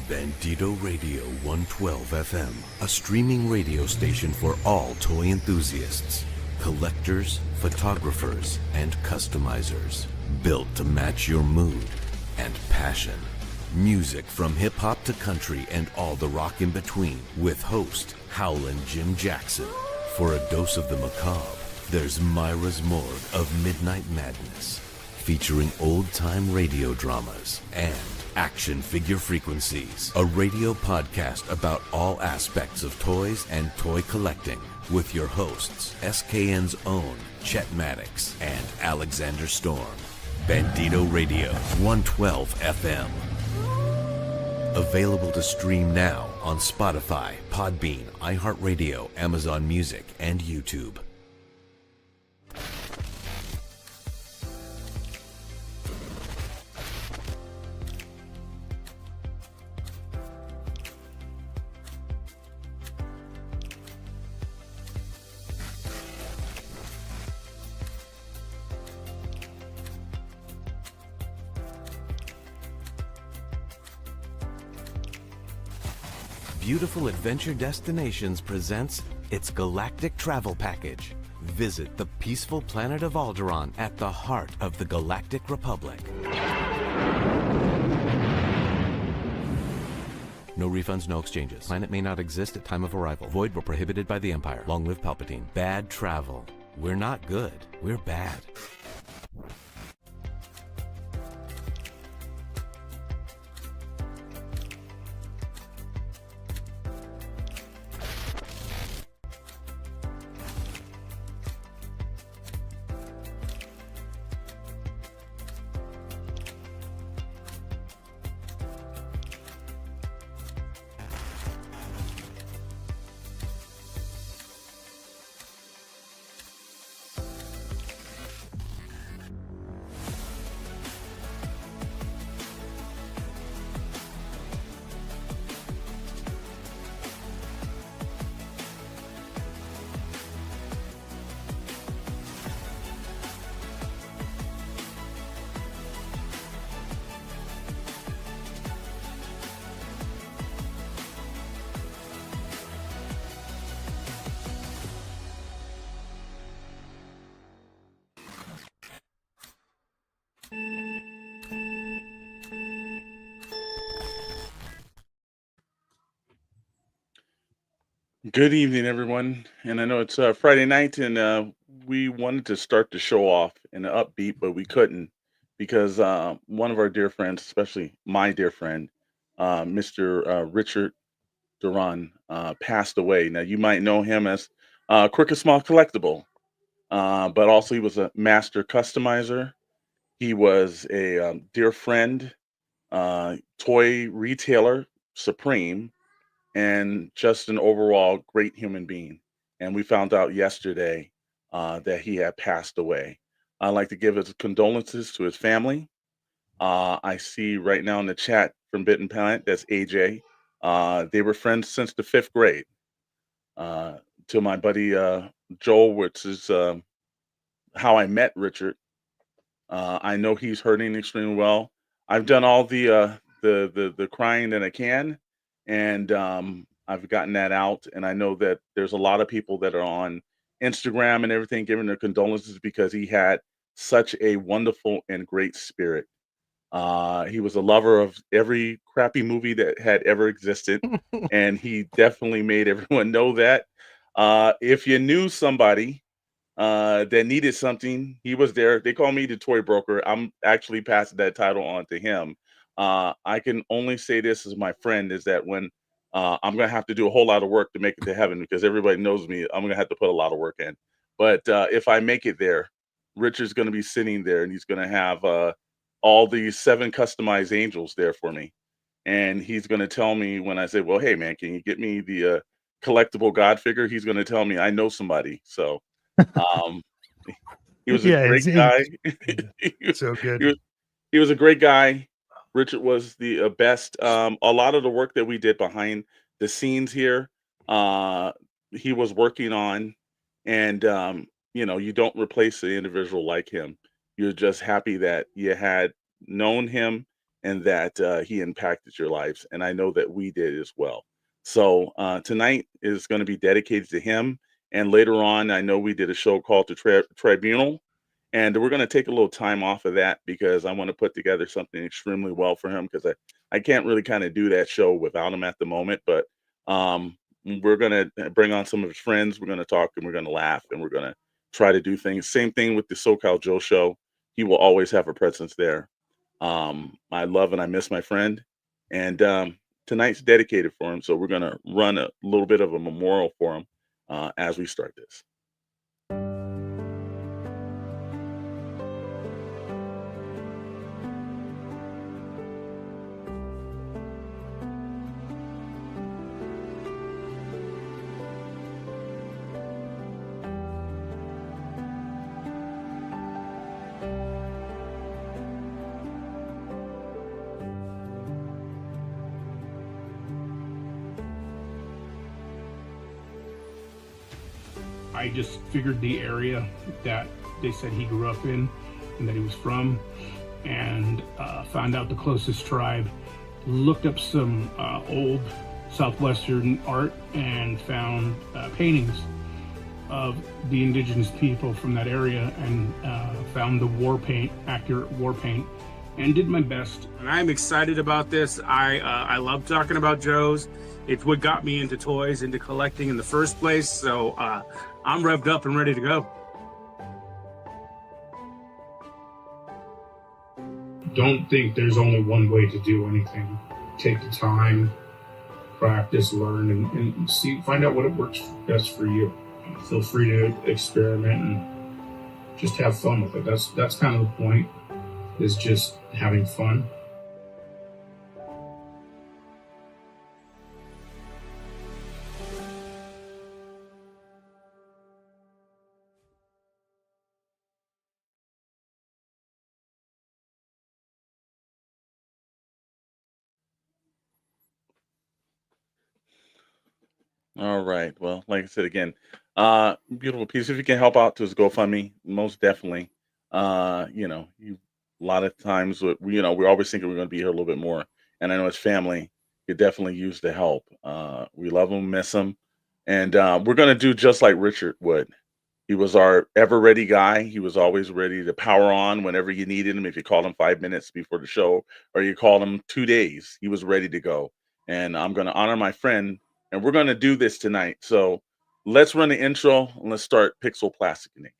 Bandito Radio 112 FM, a streaming radio station for all toy enthusiasts, collectors, photographers, and customizers. Built to match your mood and passion. Music from hip-hop to country and all the rock in between with host Howlin' Jim Jackson. For a dose of the macabre, there's Myra's Morgue of Midnight Madness, featuring old-time radio dramas and Action Figure Frequencies, a radio podcast about all aspects of toys and toy collecting with your hosts, SKN's own Chet Maddox and Alexander Storm. Bandito Radio 112 FM. Available to stream now on Spotify, Podbean, iHeartRadio, Amazon Music, and YouTube. Beautiful Adventure Destinations presents its Galactic Travel Package. Visit the peaceful planet of Alderaan at the heart of the Galactic Republic. No refunds, no exchanges. Planet may not exist at time of arrival. Void where prohibited by the Empire. Long live Palpatine. Bad travel. We're not good. We're bad. Good evening, everyone. And I know it's Friday night, and we wanted to start the show off in an upbeat, but we couldn't because one of our dear friends, especially my dear friend, Mr. Richard DURON, passed away. Now, you might know him as Crooked Small Collectible, but also he was a master customizer. He was a dear friend, toy retailer, Supreme, and just an overall great human being. And we found out yesterday that he had passed away. I'd like to give his condolences to his family. I see right now in the chat from Bitten Planet, that's AJ. They were friends since the fifth grade. To my buddy Joel, which is how I met Richard. I know he's hurting extremely well. I've done all the crying that I can, and I've gotten that out. And I know that there's a lot of people that are on Instagram and everything giving their condolences because he had such a wonderful and great spirit. He was a lover of every crappy movie that had ever existed, and he definitely made everyone know that. If you knew somebody that needed something, he was there. They call me the toy broker. I'm actually passing that title on to him. I can only say this as my friend is that when I'm gonna have to do a whole lot of work to make it to heaven because everybody knows me, I'm gonna have to put a lot of work in. But if I make it there, Richard's gonna be sitting there and he's gonna have all these 7 customized angels there for me. And he's gonna tell me when I say, well, hey man, can you get me the collectible God figure? He's gonna tell me I know somebody. So um, he was a Yeah, great it's guy. so He good. was he was a great guy. Richard was the best. A lot of the work that we did behind the scenes here, uh, he was working on, and you don't replace an individual like him. You're just happy that you had known him and that he impacted your lives. And I know that we did as well. So tonight is going to be dedicated to him. And later on, I know we did a show called The Tribunal. And we're going to take a little time off of that because I want to put together something extremely well for him because I can't really kind of do that show without him at the moment. But um, we're going to bring on some of his friends. We're going to talk and we're going to laugh and we're going to try to do things. Same thing with the SoCal Joe show. He will always have a presence there. I love and I miss my friend. And tonight's dedicated for him. So we're going to run a little bit of a memorial for him as we start this. I just figured the area that they said he grew up in and that he was from, and found out the closest tribe, looked up some old Southwestern art and found paintings of the indigenous people from that area, and found the war paint, accurate war paint, and did my best. And I'm excited about this. I love talking about Joe's. It's what got me into toys, into collecting in the first place. So I'm revved up and ready to go. Don't think there's only one way to do anything. Take the time, practice, learn, and see, find out what works best for you. Feel free to experiment and just have fun with it. That's kind of the point, is just having fun. All right. Well, like I said again, beautiful piece. If you can help out to his GoFundMe, most definitely. You a lot of times we're always thinking we're going to be here a little bit more, and I know his family could definitely use the help. We love him, miss him, and we're going to do just like Richard would. He was our ever ready guy. He was always ready to power on whenever you needed him. If you called him 5 minutes before the show or you called him 2 days, he was ready to go. And I'm going to honor my friend, and we're going to do this tonight. So let's run the intro and let's start Pixel Plasticing.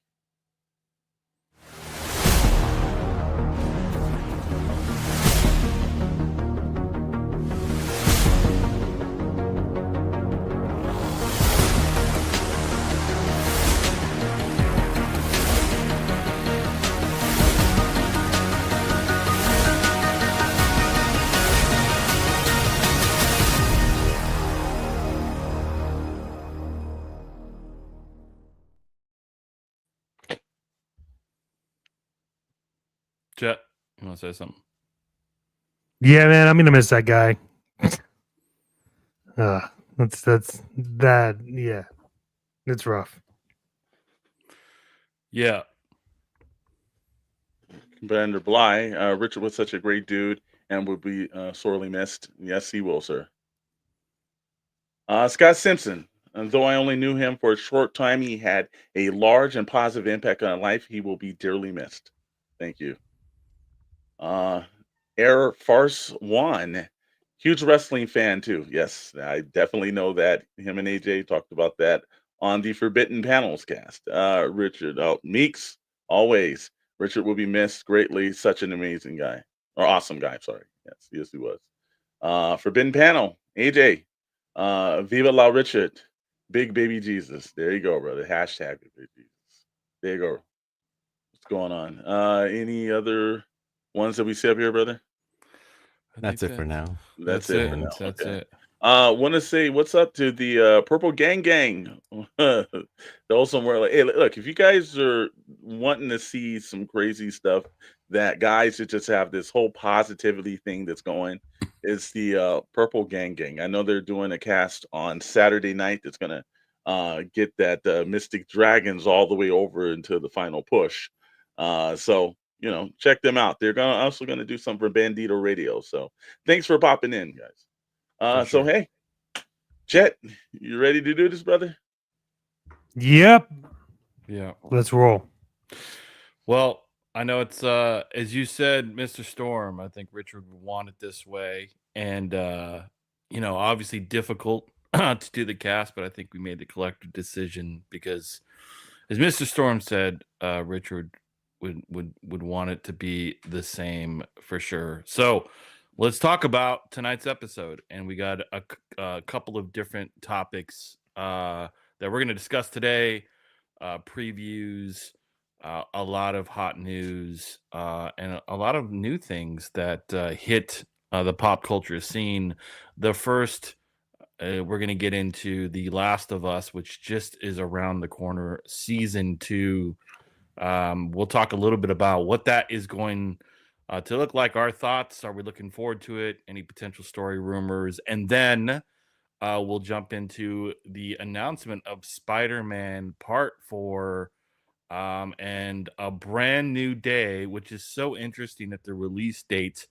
Jet, you want to say something? Yeah, man, I'm gonna miss that guy. Yeah, it's rough. Yeah. Commander Bly, Richard was such a great dude and would be sorely missed. Yes, he will, sir. Scott Simpson, though I only knew him for a short time, he had a large and positive impact on my life. He will be dearly missed. Thank you. Air Farce One, huge wrestling fan too. Yes, I definitely know that. Him and AJ talked about that on the Forbidden Panels cast. Richard Meeks, always. Richard will be missed greatly. Such an amazing guy, or awesome guy. Sorry. Yes, he was. Forbidden Panel, AJ. Viva la Richard. Big baby Jesus. There you go, brother. Hashtag Big Baby Jesus. There you go. What's going on? Any other ones that we see up here, brother? That's it for now. That's it for now. That's Okay. it. Want to say what's up to the Purple Gang. Those somewhere like, hey, look, if you guys are wanting to see some crazy stuff, that guys that just have this whole positivity thing that's going, is the Purple Gang. I know they're doing a cast on Saturday night that's gonna get that Mystic Dragons all the way over into the final push. So check them out. They're also gonna do something for Bandito Radio. So thanks for popping in, guys. So sure. hey, Chet, you ready to do this, brother? Yep. Yeah. Let's roll. Well, I know it's as you said, Mr. Storm. I think Richard would want it this way, and obviously difficult to do the cast, but I think we made the collective decision because, as Mr. Storm said, Richard would want it to be the same for sure. So let's talk about tonight's episode, and we got a couple of different topics that we're going to discuss today. Previews, a lot of hot news, and a lot of new things that hit the pop culture scene. The first, we're going to get into The Last of Us, which just is around the corner, season 2. We'll talk a little bit about what that is going to look like, our thoughts. Are we looking forward to it? Any potential story rumors? And then we'll jump into the announcement of Spider-Man Part 4 and a brand new day, which is so interesting that the release date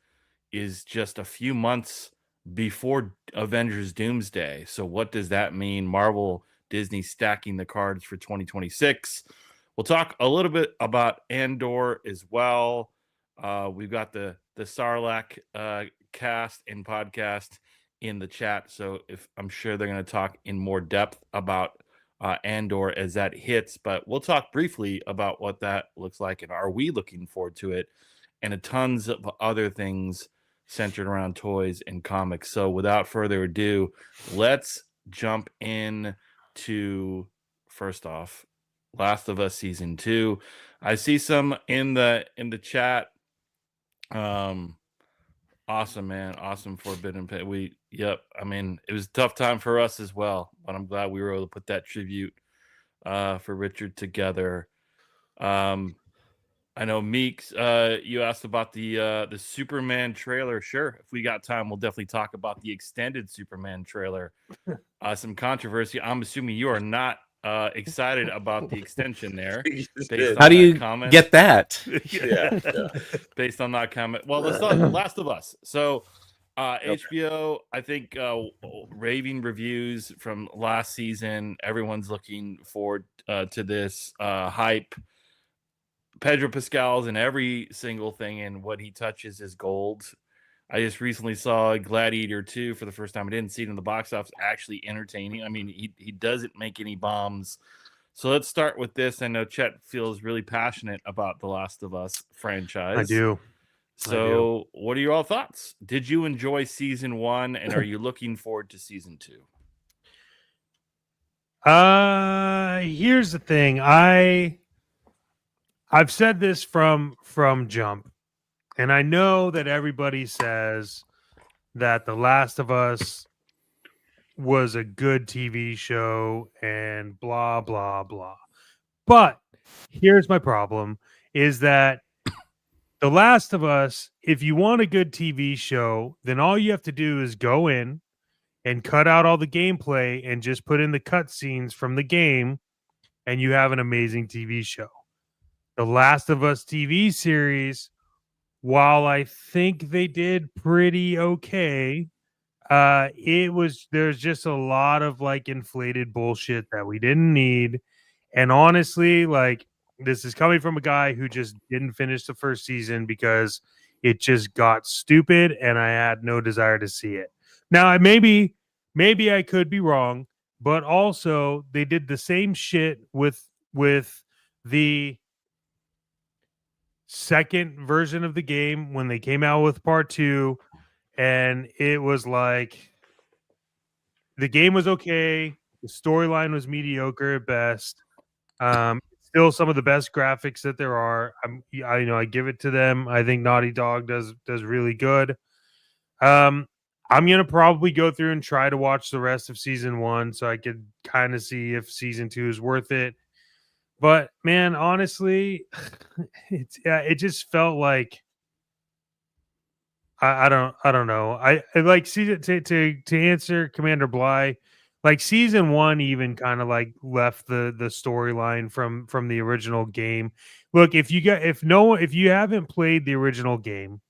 is just a few months before Avengers Doomsday. So what does that mean? Marvel, Disney stacking the cards for 2026. We'll talk a little bit about Andor as well. We've got the Sarlacc cast and podcast in the chat, so if I'm sure they're going to talk in more depth about Andor as that hits, but we'll talk briefly about what that looks like and are we looking forward to it, and tons of other things centered around toys and comics. So without further ado, let's jump in to, first off, Last of Us season 2. I see some in the chat. Awesome, man. Awesome. Forbidden Pit. I mean, it was a tough time for us as well, but I'm glad we were able to put that tribute for Richard together. I know Meeks, you asked about the Superman trailer. Sure, if we got time, we'll definitely talk about the extended Superman trailer. Some controversy. I'm assuming you are not excited about the extension there. How do you get that? Yeah. Based on that comment. Well, let's talk Last of Us. So HBO, I think raving reviews from last season. Everyone's looking forward to this hype. Pedro Pascal's in every single thing, and what he touches is gold. I just recently saw Gladiator 2 for the first time. I didn't see it in the box office. Actually entertaining. I mean, he doesn't make any bombs. So let's start with this. I know Chet feels really passionate about the Last of Us franchise. I do. So what are your all thoughts? Did you enjoy season 1, and are you looking forward to season 2? Here's the thing. I've said this from jump, and I know that everybody says that The Last of Us was a good TV show and blah, blah, blah. But here's my problem is that The Last of Us, if you want a good TV show, then all you have to do is go in and cut out all the gameplay and just put in the cutscenes from the game, and you have an amazing TV show. The Last of Us TV series, while I think they did pretty okay, there's just a lot of like inflated bullshit that we didn't need. And honestly, like, this is coming from a guy who just didn't finish the first season because it just got stupid and I had no desire to see it. Now, maybe I could be wrong, but also they did the same shit with the second version of the game when they came out with part 2, and it was like the game was okay, the storyline was mediocre at best. Still some of the best graphics that there are. I give it to them. I think Naughty Dog does really good. I'm gonna probably go through and try to watch the rest of season 1 so I could kind of see if season 2 is worth it. But man, honestly, it just felt like I don't know. I like to answer Commander Bly. like season 1 even kind of like left the storyline from the original game. Look, if you haven't played the original game,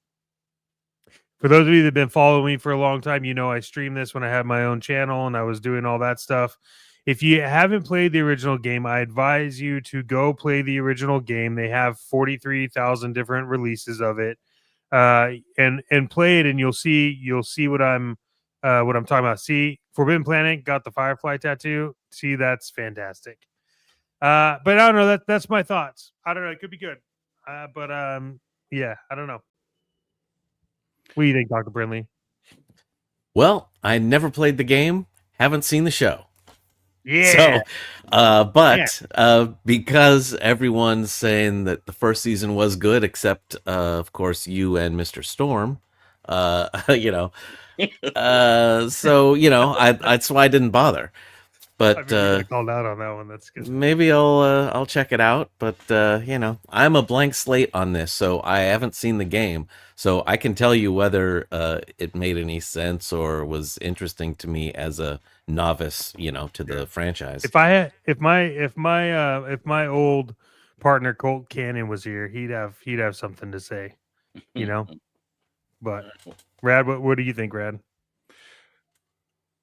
for those of you that have been following me for a long time, I streamed this when I had my own channel and I was doing all that stuff. If you haven't played the original game, I advise you to go play the original game. They have 43,000 different releases of it, and play it, and you'll see what I'm talking about. See, Forbidden Planet got the Firefly tattoo. See, that's fantastic. But I don't know. That's my thoughts. I don't know. It could be good, but yeah, I don't know. What do you think, Dr. Brinley? Well, I never played the game, haven't seen the show. Yeah. So, because everyone's saying that the first season was good, except, of course, you and Mr. Storm, so, that's why I didn't bother. But I called out on that one. That's good. Maybe I'll check it out. But I'm a blank slate on this, so I haven't seen the game, so I can tell you whether it made any sense or was interesting to me as a novice, to the franchise. If my old partner Colt Cannon was here, he'd have something to say, But Rad, what do you think, Rad?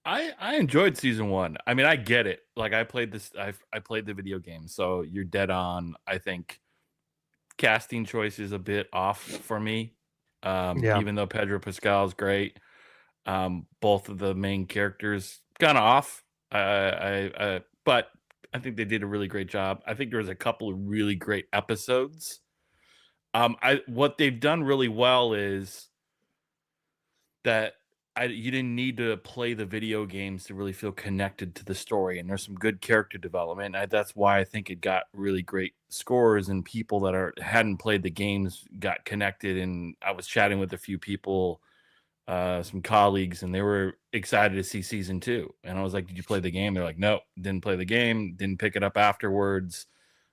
I enjoyed season 1. I mean, I get it. Like, I played this. I played the video game, so you're dead on. I think casting choice is a bit off for me. Even though Pedro Pascal is great, both of the main characters kind of off. But I think they did a really great job. I think there was a couple of really great episodes. What they've done really well is that you didn't need to play the video games to really feel connected to the story, and there's some good character development. That's why I think it got really great scores, and people that hadn't played the games got connected. And I was chatting with a few people, some colleagues, and they were excited to see season 2. And I was like, "Did you play the game?" They're like, "No, didn't play the game, didn't pick it up afterwards."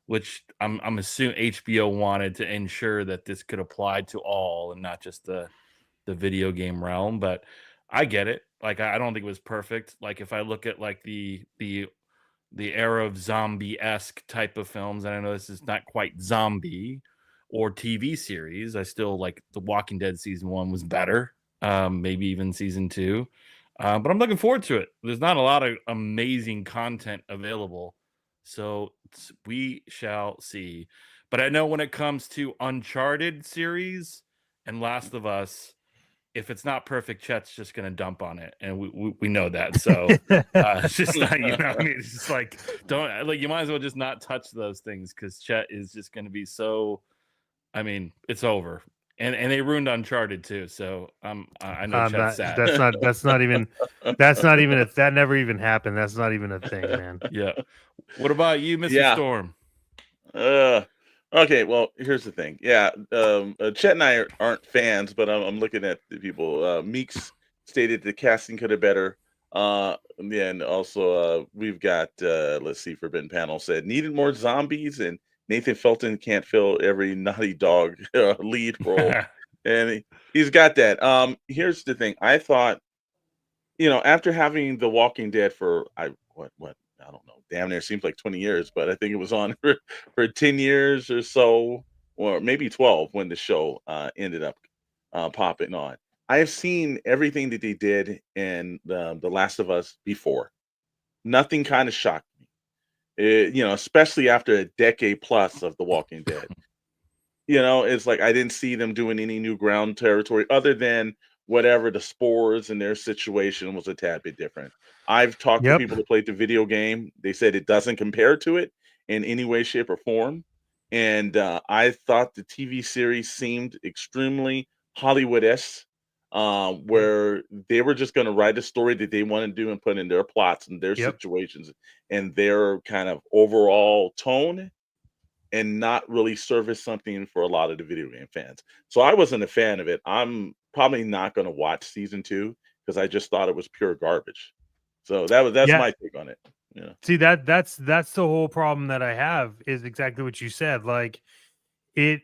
Which I'm assuming HBO wanted to ensure that this could apply to all and not just the video game realm. But I get it. Like, I don't think it was perfect. Like, if I look at like the era of zombie-esque type of films, and I know this is not quite zombie or TV series, I still like The Walking Dead season 1 was better. Maybe even season 2. But I'm looking forward to it. There's not a lot of amazing content available, so we shall see. But I know when it comes to Uncharted series and Last of Us, if it's not perfect, Chet's just going to dump on it, and we know that. So it's just not, I mean, it's just like, you might as well just not touch those things, because Chet is just going to be so. I mean, it's over, and they ruined Uncharted too. So I know Chet's sad. That's not even that never even happened. That's not even a thing, man. Yeah. What about you, Mr. Storm? Okay, well, here's the thing. Yeah, Chet and I aren't fans, but I'm looking at the people. Meeks stated the casting could have better. And also we've got, let's see, Forbidden Panel said needed more zombies, and Nathan Felton can't fill every Naughty Dog lead role. And he's got that. Here's the thing. I thought, after having The Walking Dead for, I don't know, damn near seems like 20 years, but I think it was on for 10 years or so, or maybe 12 when the show ended up popping on. I have seen everything that they did in The Last of Us before. Nothing kind of shocked me, especially after a decade plus of The Walking Dead. It's like I didn't see them doing any new ground territory other than whatever the spores and their situation was a tad bit different. I've talked to people that played the video game. They said it doesn't compare to it in any way, shape, or form. And I thought the TV series seemed extremely Hollywood-esque, where they were just going to write a story that they want to do and put in their plots and their situations and their kind of overall tone, and not really service something for a lot of the video game fans. So I wasn't a fan of it. I'm probably not going to watch season 2 because I just thought it was pure garbage. So that's my take on it. Yeah. See, that's the whole problem that I have is exactly what you said. Like it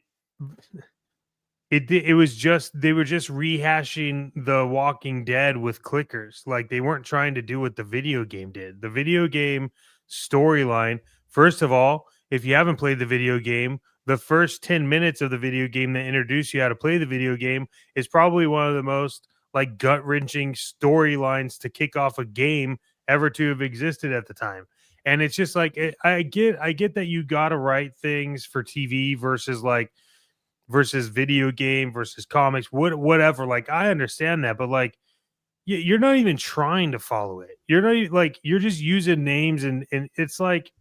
it was just they were just rehashing The Walking Dead with clickers. Like they weren't trying to do what the video game did. The video game storyline, first of all, if you haven't played the video game, the first 10 minutes of the video game that introduce you how to play the video game is probably one of the most like gut-wrenching storylines to kick off a game ever to have existed at the time. And it's just like I get that you got to write things for TV versus video game versus comics, whatever. Like I understand that, but like you're not even trying to follow it. You're not like you're just using names and it's like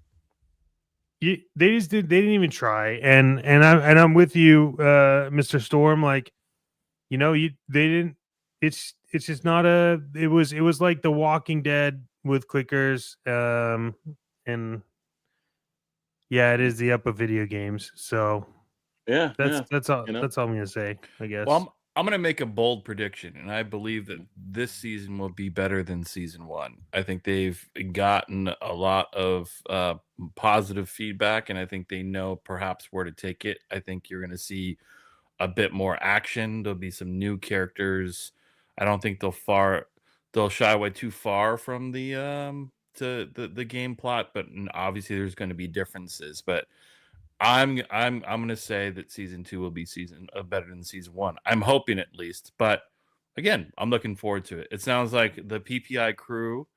they didn't even try. And I'm with you, Mr. Storm. Like they didn't. It's just not a. It was like The Walking Dead with clickers. And yeah, it is the up of video games. So Yeah, that's all. you know. That's all I'm gonna say, I guess. Well, I'm going to make a bold prediction, and I believe that this season will be better than season 1. I think they've gotten a lot of positive feedback, and I think they know perhaps where to take it. I think you're going to see a bit more action. There'll be some new characters. I don't think they'll shy away too far from the game plot, but obviously there's going to be differences. But I'm going to say that season 2 will be better than season 1. I'm hoping at least, but again, I'm looking forward to it. It sounds like the PPI crew,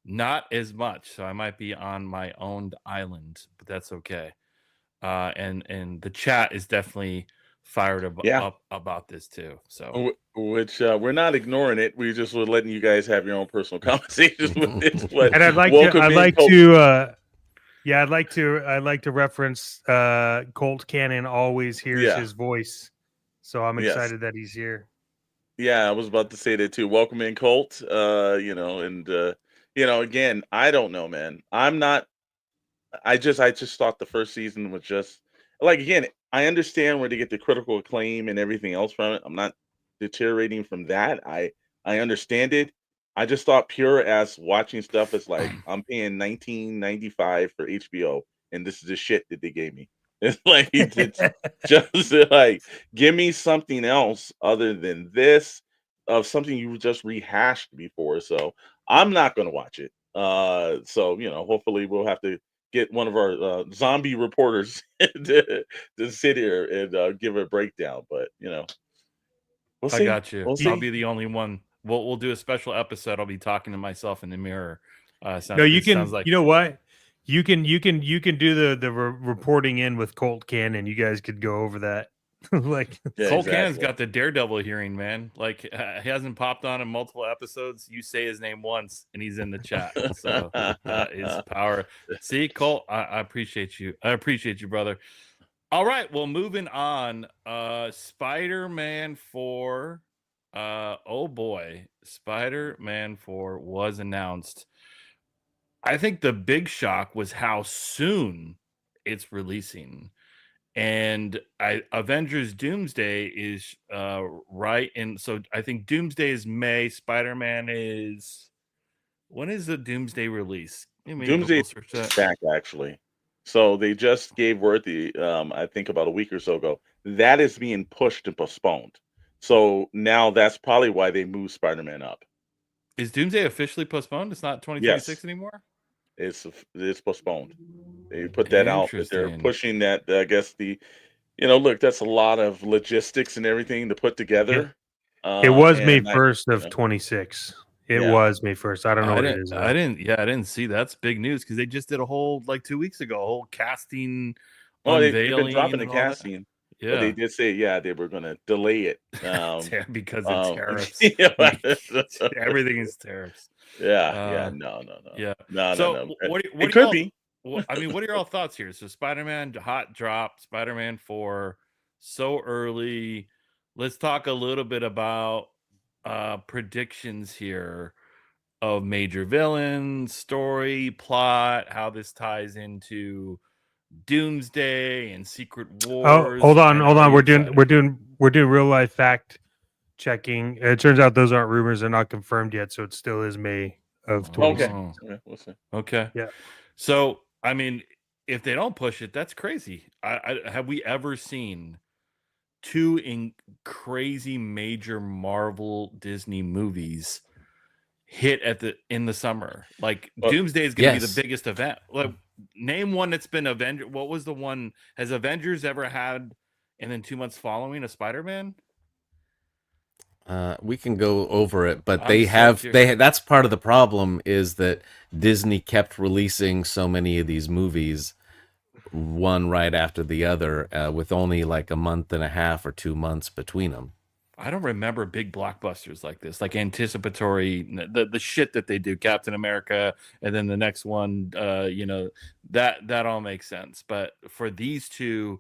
not as much, so I might be on my own island, but that's okay. And the chat is definitely fired up about this too. So which we're not ignoring it. We just were letting you guys have your own personal conversations with it. But and I'd like to reference Colt Cannon always hears his voice. So I'm excited that he's here. Yeah, I was about to say that too. Welcome in, Colt. Again, I don't know, man. I just thought the first season was just like, again, I understand where they get the critical acclaim and everything else from it. I'm not deteriorating from that. I understand it. I just thought pure as watching stuff is like I'm paying $19.95 for HBO, and this is the shit that they gave me. It's like it's just like give me something else other than this of something you just rehashed before. So I'm not going to watch it. Hopefully we'll have to get one of our zombie reporters to sit here and give a breakdown. But we'll see. I got you. We'll see. I'll be the only one. We'll do a special episode. I'll be talking to myself in the mirror. You know what? You can do the reporting in with Colt Cannon. You guys could go over that. Colt Cannon's got the Daredevil hearing, man. Like he hasn't popped on in multiple episodes. You say his name once, and he's in the chat. So that is power. See, Colt, I appreciate you. I appreciate you, brother. All right, well, moving on. Spider-Man 4. Oh boy, Spider-Man 4 was announced. I think the big shock was how soon it's releasing. And Avengers Doomsday is right in. So I think Doomsday is May. Spider-Man is. When is the Doomsday release? Doomsday is back, actually. So they just gave word I think about a week or so ago. That is being pushed and postponed. So now that's probably why they moved Spider-Man up. Is Doomsday officially postponed? It's not 2026 anymore? It's postponed. They put that out, but they're pushing that. I guess look, that's a lot of logistics and everything to put together. It was May 1st of 26. It was May 1st. I don't know what it is. I didn't see. That's big news because they just did a whole 2 weeks ago, a whole casting. They've been dropping the casting. Yeah, but they did say they were going to delay it because of tariffs. Everything is tariffs. No. It could be. What are your all thoughts here? So Spider-Man hot drop, Spider-Man 4 so early. Let's talk a little bit about predictions here of major villains, story, plot, how this ties into Doomsday and Secret Wars. Oh, hold on. We're doing real life fact checking. It turns out those aren't rumors; they're not confirmed yet, so it still is May of 26. Okay. We'll see. Okay. Yeah. So, if they don't push it, that's crazy. Have we ever seen two crazy major Marvel Disney movies hit in the summer. Like Doomsday is going to be the biggest event. Like, name one that's been Avenger. What was the one? Has Avengers ever had, and then 2 months following, a Spider-Man? We can go over it, but that's part of the problem, is that Disney kept releasing so many of these movies, one right after the other, with only like a month and a half or 2 months between them. I don't remember big blockbusters like this, like anticipatory, the shit that they do, Captain America, and then the next one, that all makes sense. But for these two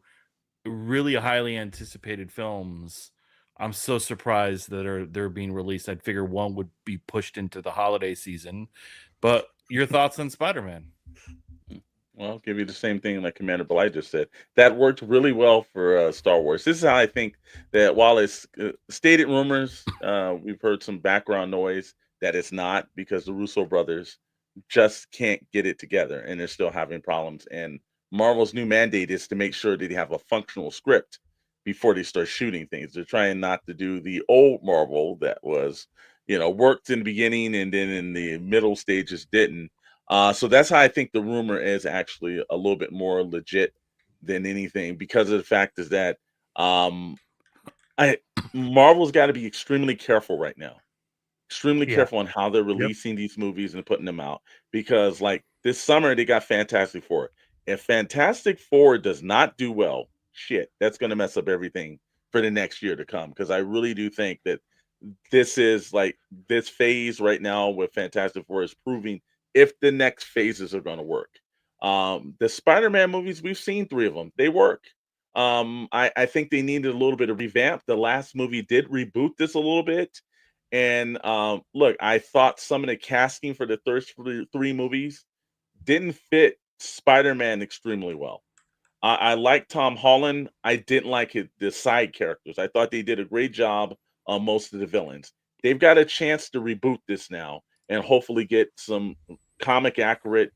really highly anticipated films, I'm so surprised that they're being released. I'd figure one would be pushed into the holiday season. But your thoughts on Spider-Man? Well, I'll give you the same thing like Commander Bly just said. That worked really well for Star Wars. This is how I think that while it's stated rumors, we've heard some background noise that it's not, because the Russo brothers just can't get it together and they're still having problems. And Marvel's new mandate is to make sure that they have a functional script before they start shooting things. They're trying not to do the old Marvel that was, worked in the beginning and then in the middle stages didn't. So that's how I think the rumor is actually a little bit more legit than anything, because of the fact is that Marvel's got to be extremely careful right now. Extremely careful on how they're releasing these movies and putting them out, because like this summer they got Fantastic Four. If Fantastic Four does not do well, shit, that's going to mess up everything for the next year to come, because I really do think that this is like this phase right now with Fantastic Four is proving if the next phases are going to work. The Spider-Man movies, we've seen 3 of them. They work. I think they needed a little bit of revamp. The last movie did reboot this a little bit. And look, I thought some of the casting for the first 3 movies didn't fit Spider-Man extremely well. I like Tom Holland. I didn't like the side characters. I thought they did a great job on most of the villains. They've got a chance to reboot this now and hopefully get some comic accurate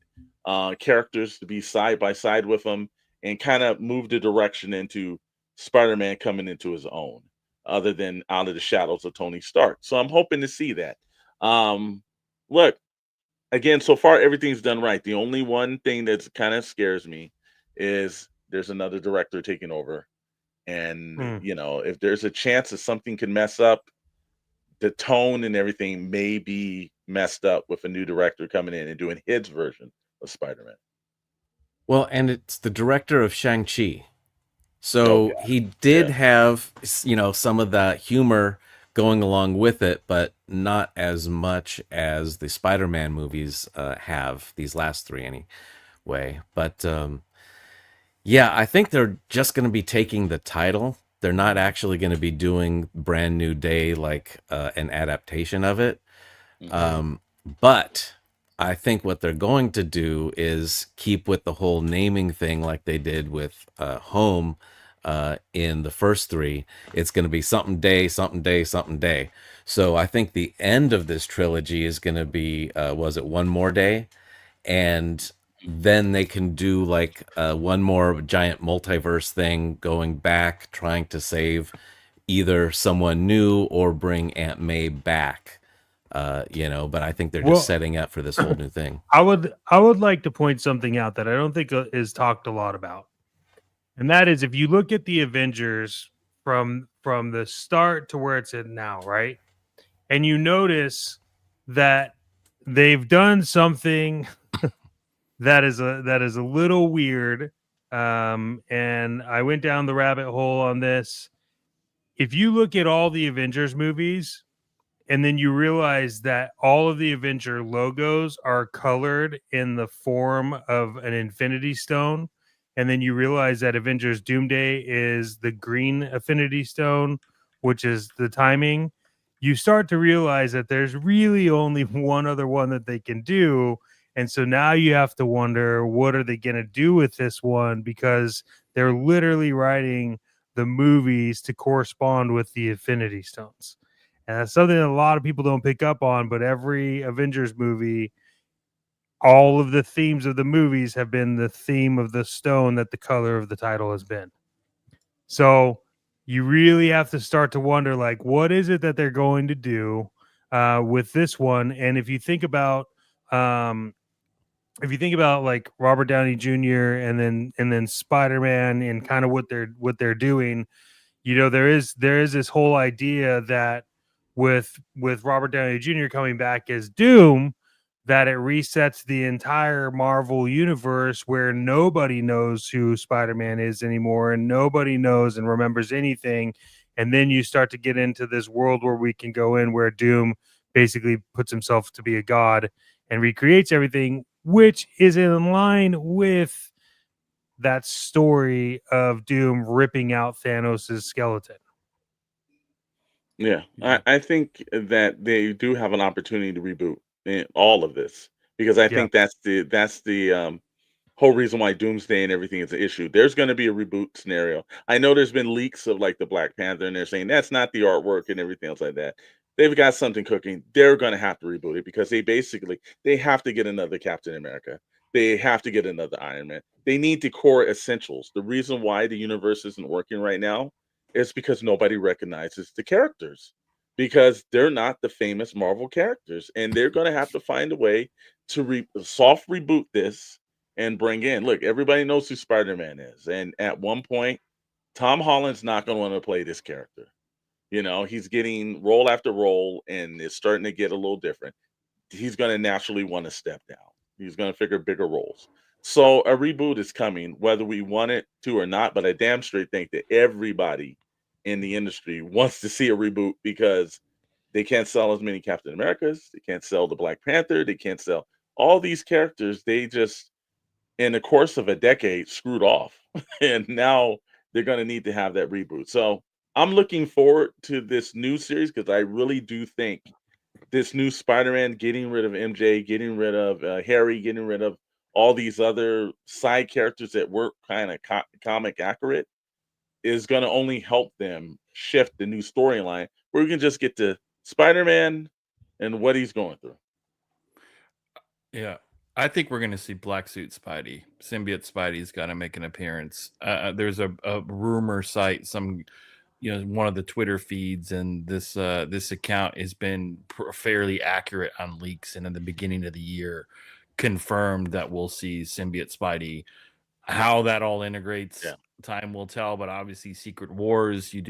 characters to be side by side with them and kind of move the direction into Spider-Man coming into his own, other than out of the shadows of Tony Stark. So I'm hoping to see that. Look, again, so far everything's done right. The only one thing that's kind of scares me is there's another director taking over. And, if there's a chance that something can mess up, the tone and everything may be messed up with a new director coming in and doing his version of Spider-Man. Well, and it's the director of Shang-Chi. So he did have, some of the humor going along with it, but not as much as the Spider-Man movies have, these last 3 anyway. But I think they're just going to be taking the title. They're not actually going to be doing Brand New Day, like an adaptation of it. But I think what they're going to do is keep with the whole naming thing like they did with Home in the first 3. It's going to be something day, something day, something day. So I think the end of this trilogy is going to be, was it One More Day? And then they can do like one more giant multiverse thing, going back, trying to save either someone new or bring Aunt May back. But I think they're just setting up for this whole new thing. I would like to point something out that I don't think is talked a lot about. And that is, if you look at the Avengers from the start to where it's at now, right? And you notice that they've done something that is a little weird. And I went down the rabbit hole on this. If you look at all the Avengers movies, and then you realize that all of the Avenger logos are colored in the form of an Infinity Stone, and then you realize that Avengers Doomsday is the green Infinity Stone, which is the timing, you start to realize that there's really only one other one that they can do. And so now you have to wonder, what are they going to do with this one? Because they're literally writing the movies to correspond with the Infinity Stones. And that's something that a lot of people don't pick up on, but every Avengers movie, all of the themes of the movies have been the theme of the stone that the color of the title has been. So you really have to start to wonder, like, what is it that they're going to do with this one? And um, if you think about like Robert Downey Jr. and then Spider-Man and kind of what they're doing, there is this whole idea that with Robert Downey Jr. coming back as Doom, that it resets the entire Marvel universe where nobody knows who Spider-Man is anymore and nobody knows and remembers anything. And then you start to get into this world where we can go in where Doom basically puts himself to be a god and recreates everything, which is in line with that story of Doom ripping out Thanos' skeleton. Yeah, I think that they do have an opportunity to reboot all of this because I Yeah. think that's the whole reason why Doomsday and everything is an issue. There's going to be a reboot scenario. I know there's been leaks of like the Black Panther, and they're saying that's not the artwork and everything else like that. They've got something cooking. They're going to have to reboot it because they have to get another Captain America. They have to get another Iron Man. They need the core essentials. The reason why the universe isn't working right now is because nobody recognizes the characters because they're not the famous Marvel characters, and they're going to have to find a way to soft reboot this and bring in. Look, everybody knows who Spider-Man is, and at one point, Tom Holland's not going to want to play this character. You know, he's getting role after role, and it's starting to get a little different. He's going to naturally want to step down. He's going to figure bigger roles. So a reboot is coming, whether we want it to or not. But I damn straight think that everybody in the industry wants to see a reboot because they can't sell as many Captain Americas. They can't sell the Black Panther. They can't sell all these characters. They just, in the course of a decade, screwed off. And now they're going to need to have that reboot. So I'm looking forward to this new series because I really do think this new Spider-Man, getting rid of MJ, getting rid of Harry, getting rid of all these other side characters that weren't kind of comic accurate, is going to only help them shift the new storyline where we can just get to Spider-Man and what he's going through. Yeah. I think we're going to see Black Suit Spidey. Symbiote Spidey's got to make an appearance. There's a rumor site, one of the Twitter feeds, and this account has been fairly accurate on leaks, and in the beginning of the year confirmed that we'll see Symbiote Spidey. How that all integrates, time will tell, but obviously Secret Wars, you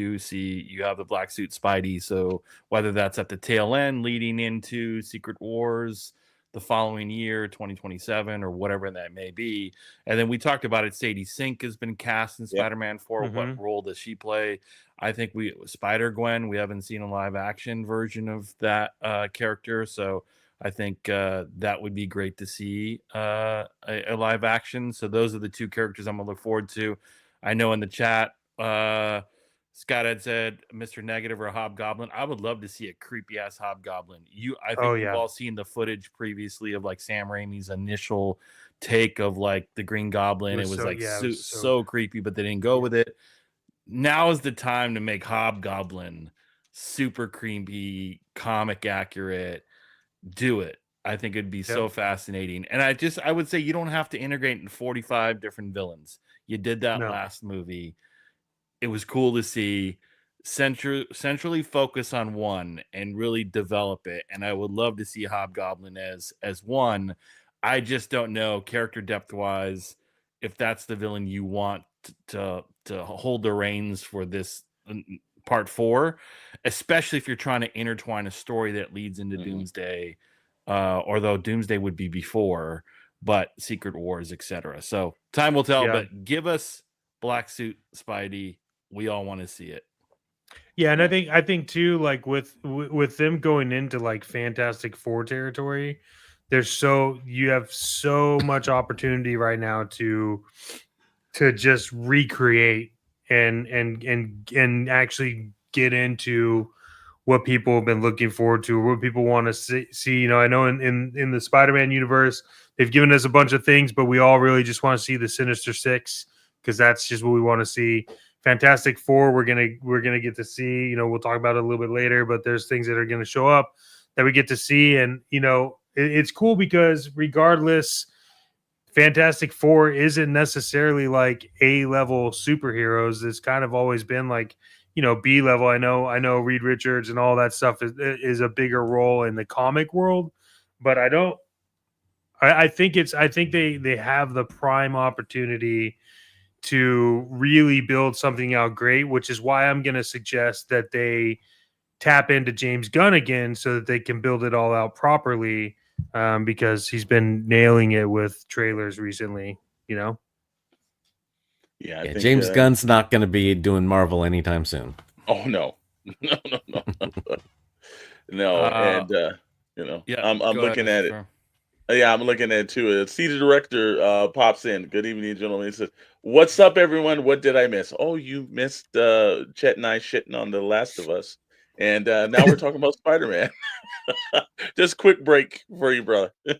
have the Black Suit Spidey, so whether that's at the tail end leading into Secret Wars the following year, 2027, or whatever that may be. And then we talked about it, Sadie Sink has been cast in Spider-Man 4. What role does she play? I think Spider-Gwen, we haven't seen a live action version of that character, so I think that would be great to see a live action. So those are the two characters I'm going to look forward to. I know in the chat, Scott had said Mr. Negative or a Hobgoblin. I would love to see a creepy ass Hobgoblin. I think we've all seen the footage previously of like Sam Raimi's initial take of like the Green Goblin. It was so creepy, but they didn't go with it. Now is the time to make Hobgoblin super creepy, comic accurate. Do it. I think it'd be so fascinating. And I would say you don't have to integrate in 45 different villains. You did that last movie. It was cool to see. Centrally focus on one and really develop it. And I would love to see Hobgoblin as one. I just don't know, character depth wise, if that's the villain you want to hold the reins for this part 4, especially if you're trying to intertwine a story that leads into Doomsday, although Doomsday would be before, but Secret Wars, etc. So time will tell, but give us Black Suit Spidey. We all want to see it. Yeah, and I think too, like with them going into like Fantastic Four territory, you have so much opportunity right now to just recreate and actually get into what people have been looking forward to, what people want to see. I know in the Spider-Man universe, they've given us a bunch of things, but we all really just want to see the Sinister Six because that's just what we want to see. Fantastic Four, we're gonna get to see. We'll talk about it a little bit later, but there's things that are going to show up that we get to see, and it's cool because regardless, Fantastic Four isn't necessarily like A-level superheroes. It's kind of always been like B level. I know Reed Richards and all that stuff is a bigger role in the comic world, but I think they have the prime opportunity to really build something out great, which is why I'm going to suggest that they tap into James Gunn again so that they can build it all out properly, because he's been nailing it with trailers recently, Yeah, I Yeah, think. James Gunn's not going to be doing Marvel anytime soon. Oh no, no, no, and Yeah, I'm go ahead, looking Mr. at it. Storm. Yeah, I'm looking at it too. See the director pops in. Good evening, gentlemen. He says, "What's up, everyone? What did I miss? Oh, you missed Chet and I shitting on The Last of Us, and now we're talking about Spider-Man." Just quick break for you, brother. Go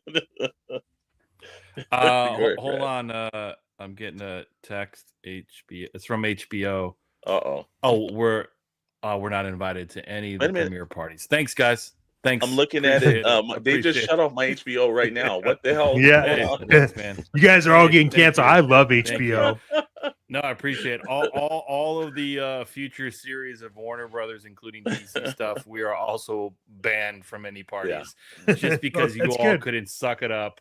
ahead, Hold Brad. on. I'm getting a text. HBO. It's from HBO. Uh-oh. Oh, we're not invited to any of Wait the a minute. premiere parties. Thanks, guys. Thanks. I'm looking at it. Appreciate They just Appreciate shut off my HBO right now. What the hell is Yeah. going Hey, on? thanks, man. You guys are all Hey, getting thank canceled. you. I love Thank you. HBO. No, I appreciate all of the future series of Warner Brothers, including DC stuff. We are also banned from any parties just because you That's all good. couldn't suck it up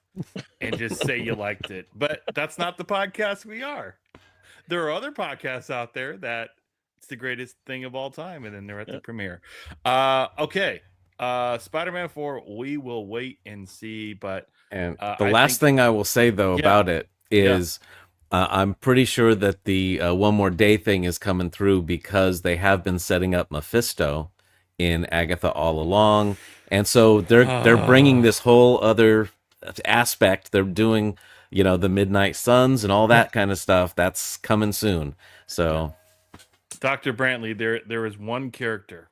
and just say you liked it. But that's not the podcast we are. There are other podcasts out there that it's the greatest thing of all time, and then they're at the premiere. Okay. Spider-Man 4, we will wait and see. But And the I last think, thing I will say though about it is I'm pretty sure that the One More Day thing is coming through because they have been setting up Mephisto in Agatha all along, and so they're bringing this whole other aspect. They're doing the Midnight Suns and all that kind of stuff. That's coming soon. So Dr. Brantley, there is one character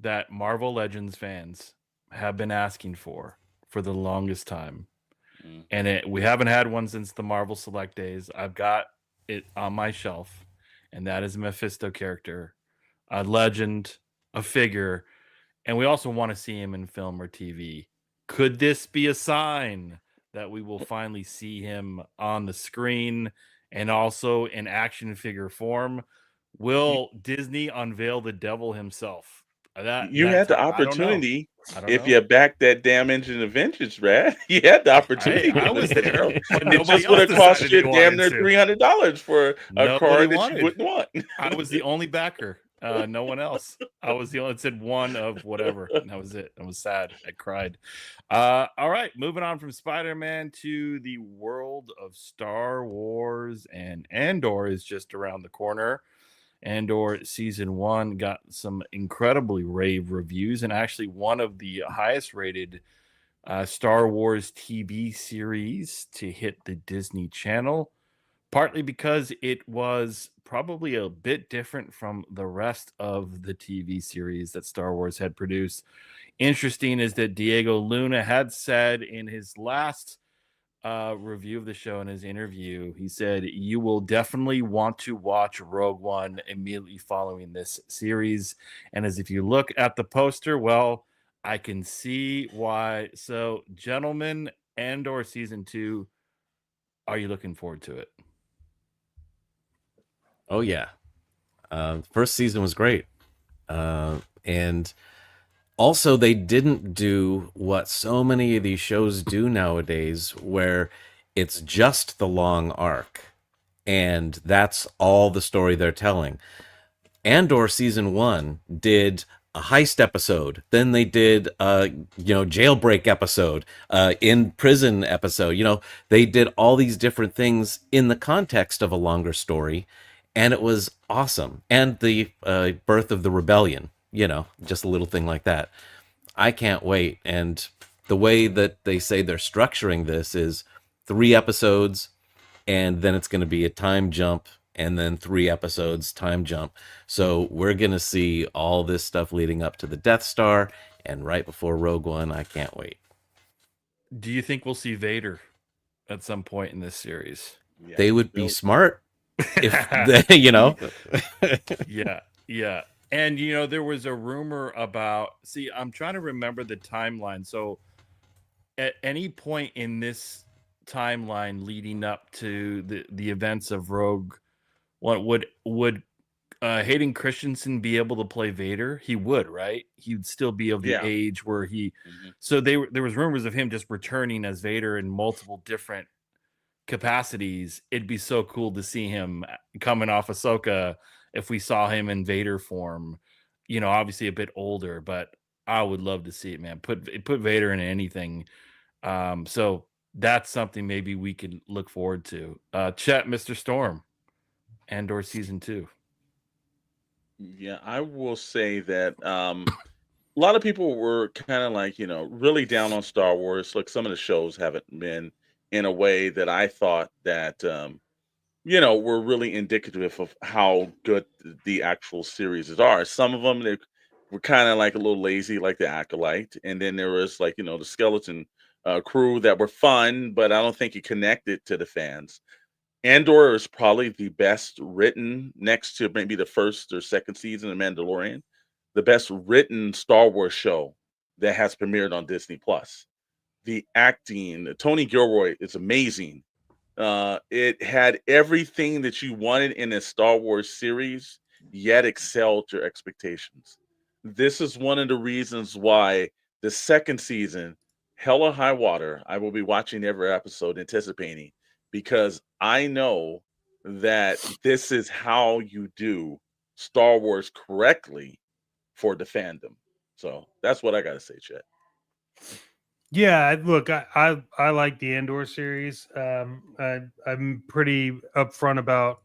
that Marvel Legends fans have been asking for the longest time. And we haven't had one since the Marvel Select days. I've got it on my shelf, and that is a Mephisto character, a legend, a figure, and we also want to see him in film or TV. Could this be a sign that we will finally see him on the screen and also in action figure form? Will Disney unveil the devil himself? You had the I don't know. opportunity. I don't If know. you backed that damn engine of vengeance, Brad, you had the opportunity. I was there, but It nobody just would else have cost decided you they damn wanted near to. $300 for a Nobody card that wanted. you wouldn't want. I was the only backer. No one else. I was the only. It said one of whatever. And that was it. I was sad. I cried. All right, moving on from Spider-Man to the world of Star Wars, and Andor is just around the corner. Andor season 1 got some incredibly rave reviews, and actually one of the highest rated Star Wars TV series to hit the Disney Channel, partly because it was probably a bit different from the rest of the TV series that Star Wars had produced. Interesting is that Diego Luna had said in his last review of the show, in his interview, he said, "You will definitely want to watch Rogue One immediately following this series." And as if you look at the poster, well, I can see why. So, gentlemen, Andor season 2, are you looking forward to it? oh yeah, first season was great, and also they didn't do what so many of these shows do nowadays, where it's just the long arc and that's all the story they're telling. Andor season 1 did a heist episode, then they did a jailbreak episode, in prison episode. They did all these different things in the context of a longer story, and it was awesome. And the birth of the rebellion, just a little thing like that. I can't wait. And the way that they say they're structuring this is 3 episodes, and then it's going to be a time jump, and then 3 episodes, time jump. So we're going to see all this stuff leading up to the Death Star and right before Rogue One. I can't wait. Do you think we'll see Vader at some point in this series? Yeah, They would be smart if they, Yeah. And there was a rumor about, see, I'm trying to remember the timeline. So at any point in this timeline leading up to the events of Rogue One, would Hayden Christensen be able to play Vader? He would, right? He'd still be of the Yeah. age where he. Mhm. So there was rumors of him just returning as Vader in multiple different capacities. It'd be so cool to see him coming off Ahsoka if we saw him in Vader form. You know, obviously a bit older, but I would love to see it, man. Put Vader in anything. So that's something maybe we could look forward to. Chet, Mr. Storm, Andor season 2. Yeah, I will say that a lot of people were kind of like, really down on Star Wars. Like some of the shows haven't been in a way that I thought that were really indicative of how good the actual series are. Some of them they were kind of like a little lazy, like the Acolyte, and then there was like the Skeleton Crew that were fun, but I don't think it connected to the fans. Andor is probably the best written, next to maybe the first or second season of Mandalorian, the best written Star Wars show that has premiered on Disney Plus. The acting, Tony Gilroy is amazing. It had everything that you wanted in a Star Wars series, yet excelled your expectations. This is one of the reasons why the second season, Hella High Water, I will be watching every episode, anticipating, because I know that this is how you do Star Wars correctly for the fandom. So that's what I got to say, Chet. Yeah, look, I like the Andor series. I'm pretty upfront about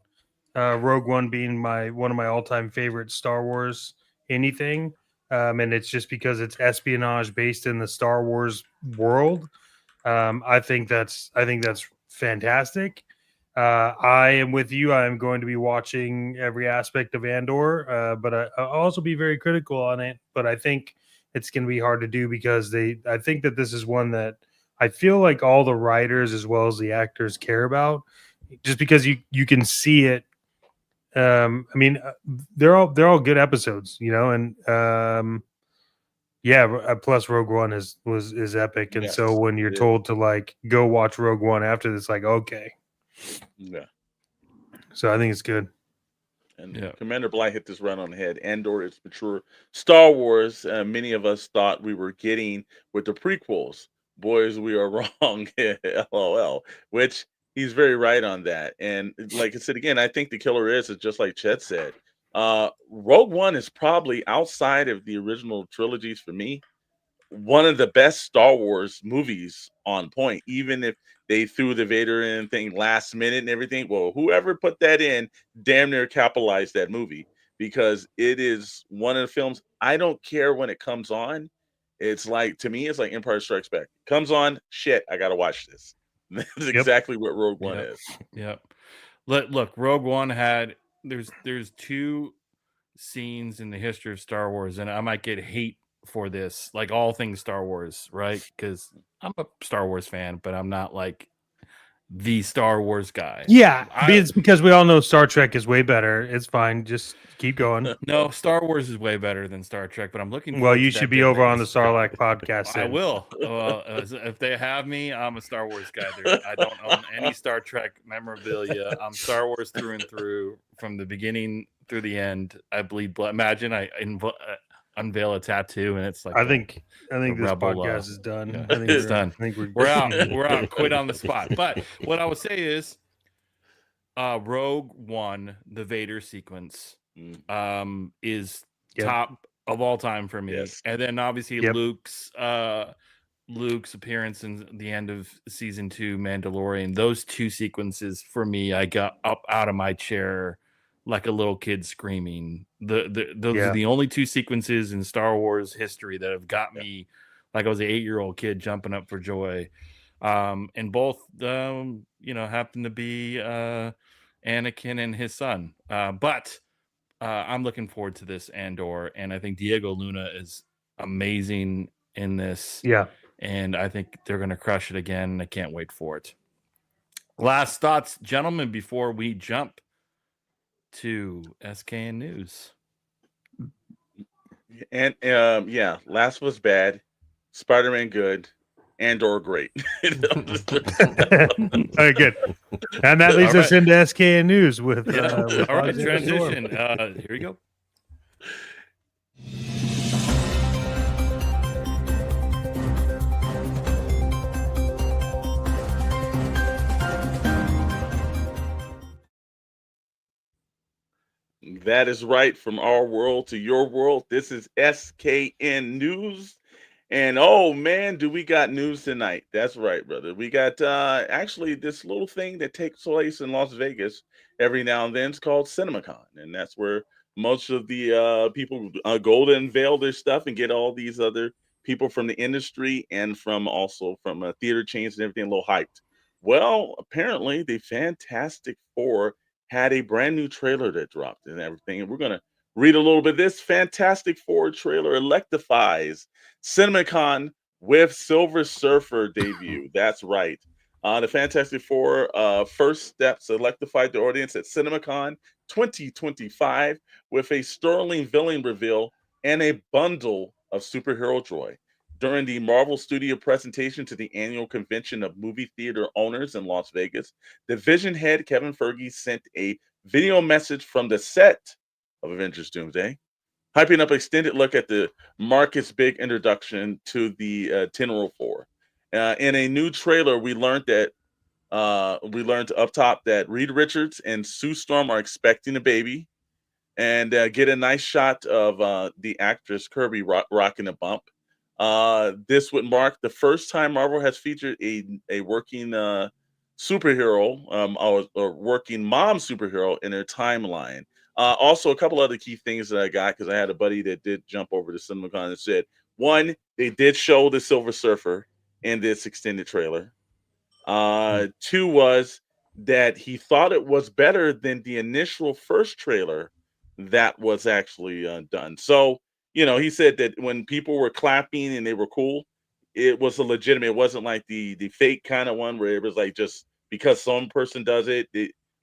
Rogue One being one of my all time favorite Star Wars anything, and it's just because it's espionage based in the Star Wars world. I think that's fantastic. I am with you. I am going to be watching every aspect of Andor, but I'll also be very critical on it. But I think it's going to be hard to do because I think that this is one that I feel like all the writers as well as the actors care about, just because you can see it. I mean, they're all good episodes, and yeah. Plus Rogue One is epic, and so Yes, when you're it is. told to like go watch Rogue One after this, like okay, Yeah. so I think it's good. And Yeah. Commander Bly hit this right on the head. Andor is mature Star Wars. Many of us thought we were getting with the prequels. Boys, we are wrong. LOL. Which he's very right on that. And like I said again, I think the killer is just like Chet said. Rogue One is probably outside of the original trilogies for me one of the best Star Wars movies on point, even if they threw the Vader in thing last minute and everything. Well, whoever put that in damn near capitalized that movie because it is one of the films. I don't care when it comes on. It's like to me, it's like Empire Strikes Back. Comes on, shit, I gotta watch this. That's Yep. exactly what Rogue One Yep. is. Yep. Look, Rogue One had there's two scenes in the history of Star Wars, and I might get hate for this, like all things Star Wars, right? Because I'm a Star Wars fan, but I'm not like the Star Wars guy. Yeah, it's because we all know Star Trek is way better. It's fine. Just keep going. No, Star Wars is way better than Star Trek, but I'm looking Well, forward you to should that be over on the difference. Sarlacc podcast. I then. will. If they have me, I'm a Star Wars guy. I don't own any Star Trek memorabilia. I'm Star Wars through and through, from the beginning through the end. I bleed blood. Imagine I unveil a tattoo, and it's like I think the this Rebel, podcast is done. yeah, I think it's done. I think We're out. We're out. Quit on the spot. But what I would say is, Rogue One, the Vader sequence, is Yep. top of all time for me. Yes. And then obviously Yep. Luke's appearance in the end of season 2 Mandalorian. Those two sequences for me, I got up out of my chair like a little kid screaming. Those Yeah. are the only two sequences in Star Wars history that have got me like I was an 8-year-old kid jumping up for joy. And both happen to be Anakin and his son. But I'm looking forward to this Andor, and I think Diego Luna is amazing in this. Yeah. And I think they're going to crush it again. I can't wait for it. Last thoughts, gentlemen, before we jump to SKN News. And Last was bad, Spider-Man good, Andor great. Very good. And that leads us into SKN News with, with all right, Positive Storm. transition. Here we go. That is right. From our world to your world, this is SKN News. And oh man, do we got news tonight? That's right, brother. We got actually this little thing that takes place in Las Vegas every now and then. It's called CinemaCon, and that's where most of the people go to unveil their stuff and get all these other people from the industry and from also from theater chains and everything a little hyped. Well, apparently the Fantastic Four had a brand new trailer that dropped and everything, and we're gonna read a little bit. This Fantastic Four trailer electrifies CinemaCon with Silver Surfer debut. That's right. The Fantastic Four first steps electrified the audience at CinemaCon 2025 with a sterling villain reveal and a bundle of superhero joy. During the Marvel Studio presentation to the annual convention of movie theater owners in Las Vegas, Division head Kevin Feige sent a video message from the set of Avengers Doomsday, hyping up extended look at the Marcus big introduction to the Tenor 4. In a new trailer, we learned up top that Reed Richards and Sue Storm are expecting a baby, and get a nice shot of the actress Kirby rocking a bump. This would mark the first time Marvel has featured a working superhero or working mom superhero in their timeline. Also, a couple other key things that I got, because I had a buddy that did jump over to CinemaCon and said, one, they did show the Silver Surfer in this extended trailer. Two was that he thought it was better than the initial first trailer that was actually done. So, he said that when people were clapping and they were cool, it was a legitimate. It wasn't like the fake kind of one where it was like just because some person does it.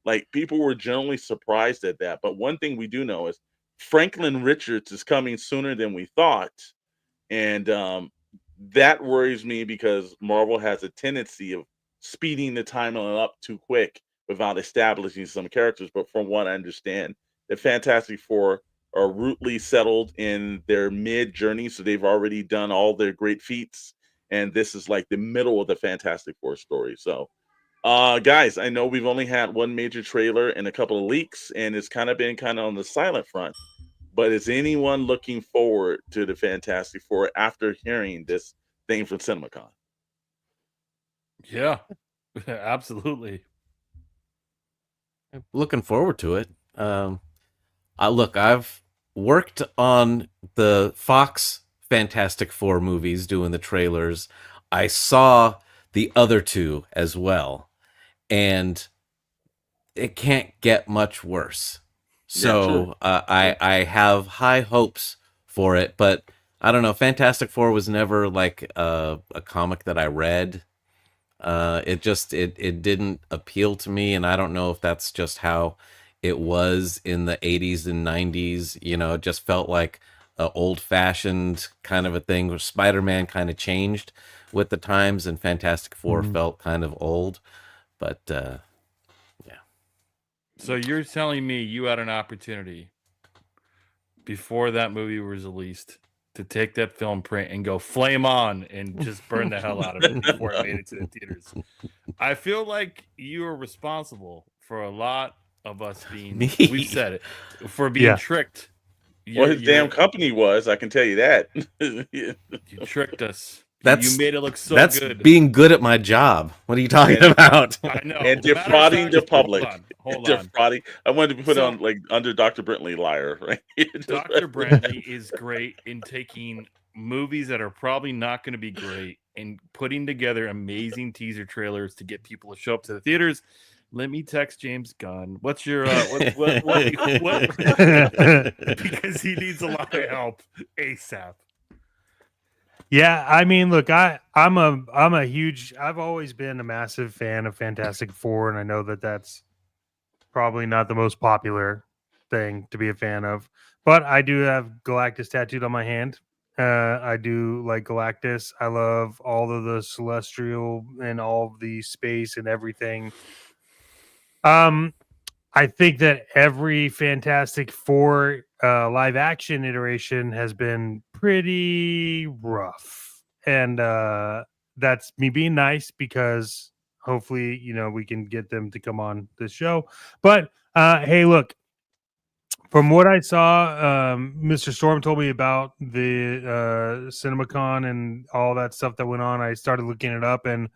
Like people were generally surprised at that. But one thing we do know is Franklin Richards is coming sooner than we thought, and that worries me because Marvel has a tendency of speeding the timeline up too quick without establishing some characters. But from what I understand, the Fantastic Four are rootly settled in their mid journey, so they've already done all their great feats, and this is like the middle of the Fantastic Four story. So, guys, I know we've only had one major trailer and a couple of leaks, and it's kind of been on the silent front. But is anyone looking forward to the Fantastic Four after hearing this thing from CinemaCon? Yeah, absolutely. Looking forward to it. I've worked on the Fox Fantastic Four movies doing the trailers. I saw the other two as well, and it can't get much worse. So I have high hopes for it, but I don't know. Fantastic Four was never like a comic that I read. It didn't appeal to me, and I don't know if that's just how it was in the 80s and 90s. It just felt like an old-fashioned kind of a thing where Spider-Man kind of changed with the times, and Fantastic Four felt kind of old. But yeah. So you're telling me you had an opportunity before that movie was released to take that film print and go flame on and just burn the hell out of it before it made it to the theaters? I feel like you are responsible for a lot of us being, we've said it, for being tricked. Well, his damn company was, I can tell you that. You tricked us. You made it look so that's good. Being good at my job. What are you talking about? I know. And defrauding the public. Hold on. I wanted to put on like under Dr. Brentley liar, right? Dr. Brentley is great in taking movies that are probably not going to be great and putting together amazing teaser trailers to get people to show up to the theaters. Let me text James Gunn. What's your what? Because he needs a lot of help ASAP. Yeah, I mean, look, I'm a huge. I've always been a massive fan of Fantastic Four, and I know that that's probably not the most popular thing to be a fan of, but I do have Galactus tattooed on my hand, I do like Galactus. I love all of the celestial and all of the space and everything. I think that every Fantastic Four live action iteration has been pretty rough. And that's me being nice because hopefully, we can get them to come on this show. But hey, look, from what I saw, Mr. Storm told me about the CinemaCon and all that stuff that went on. I started looking it up, and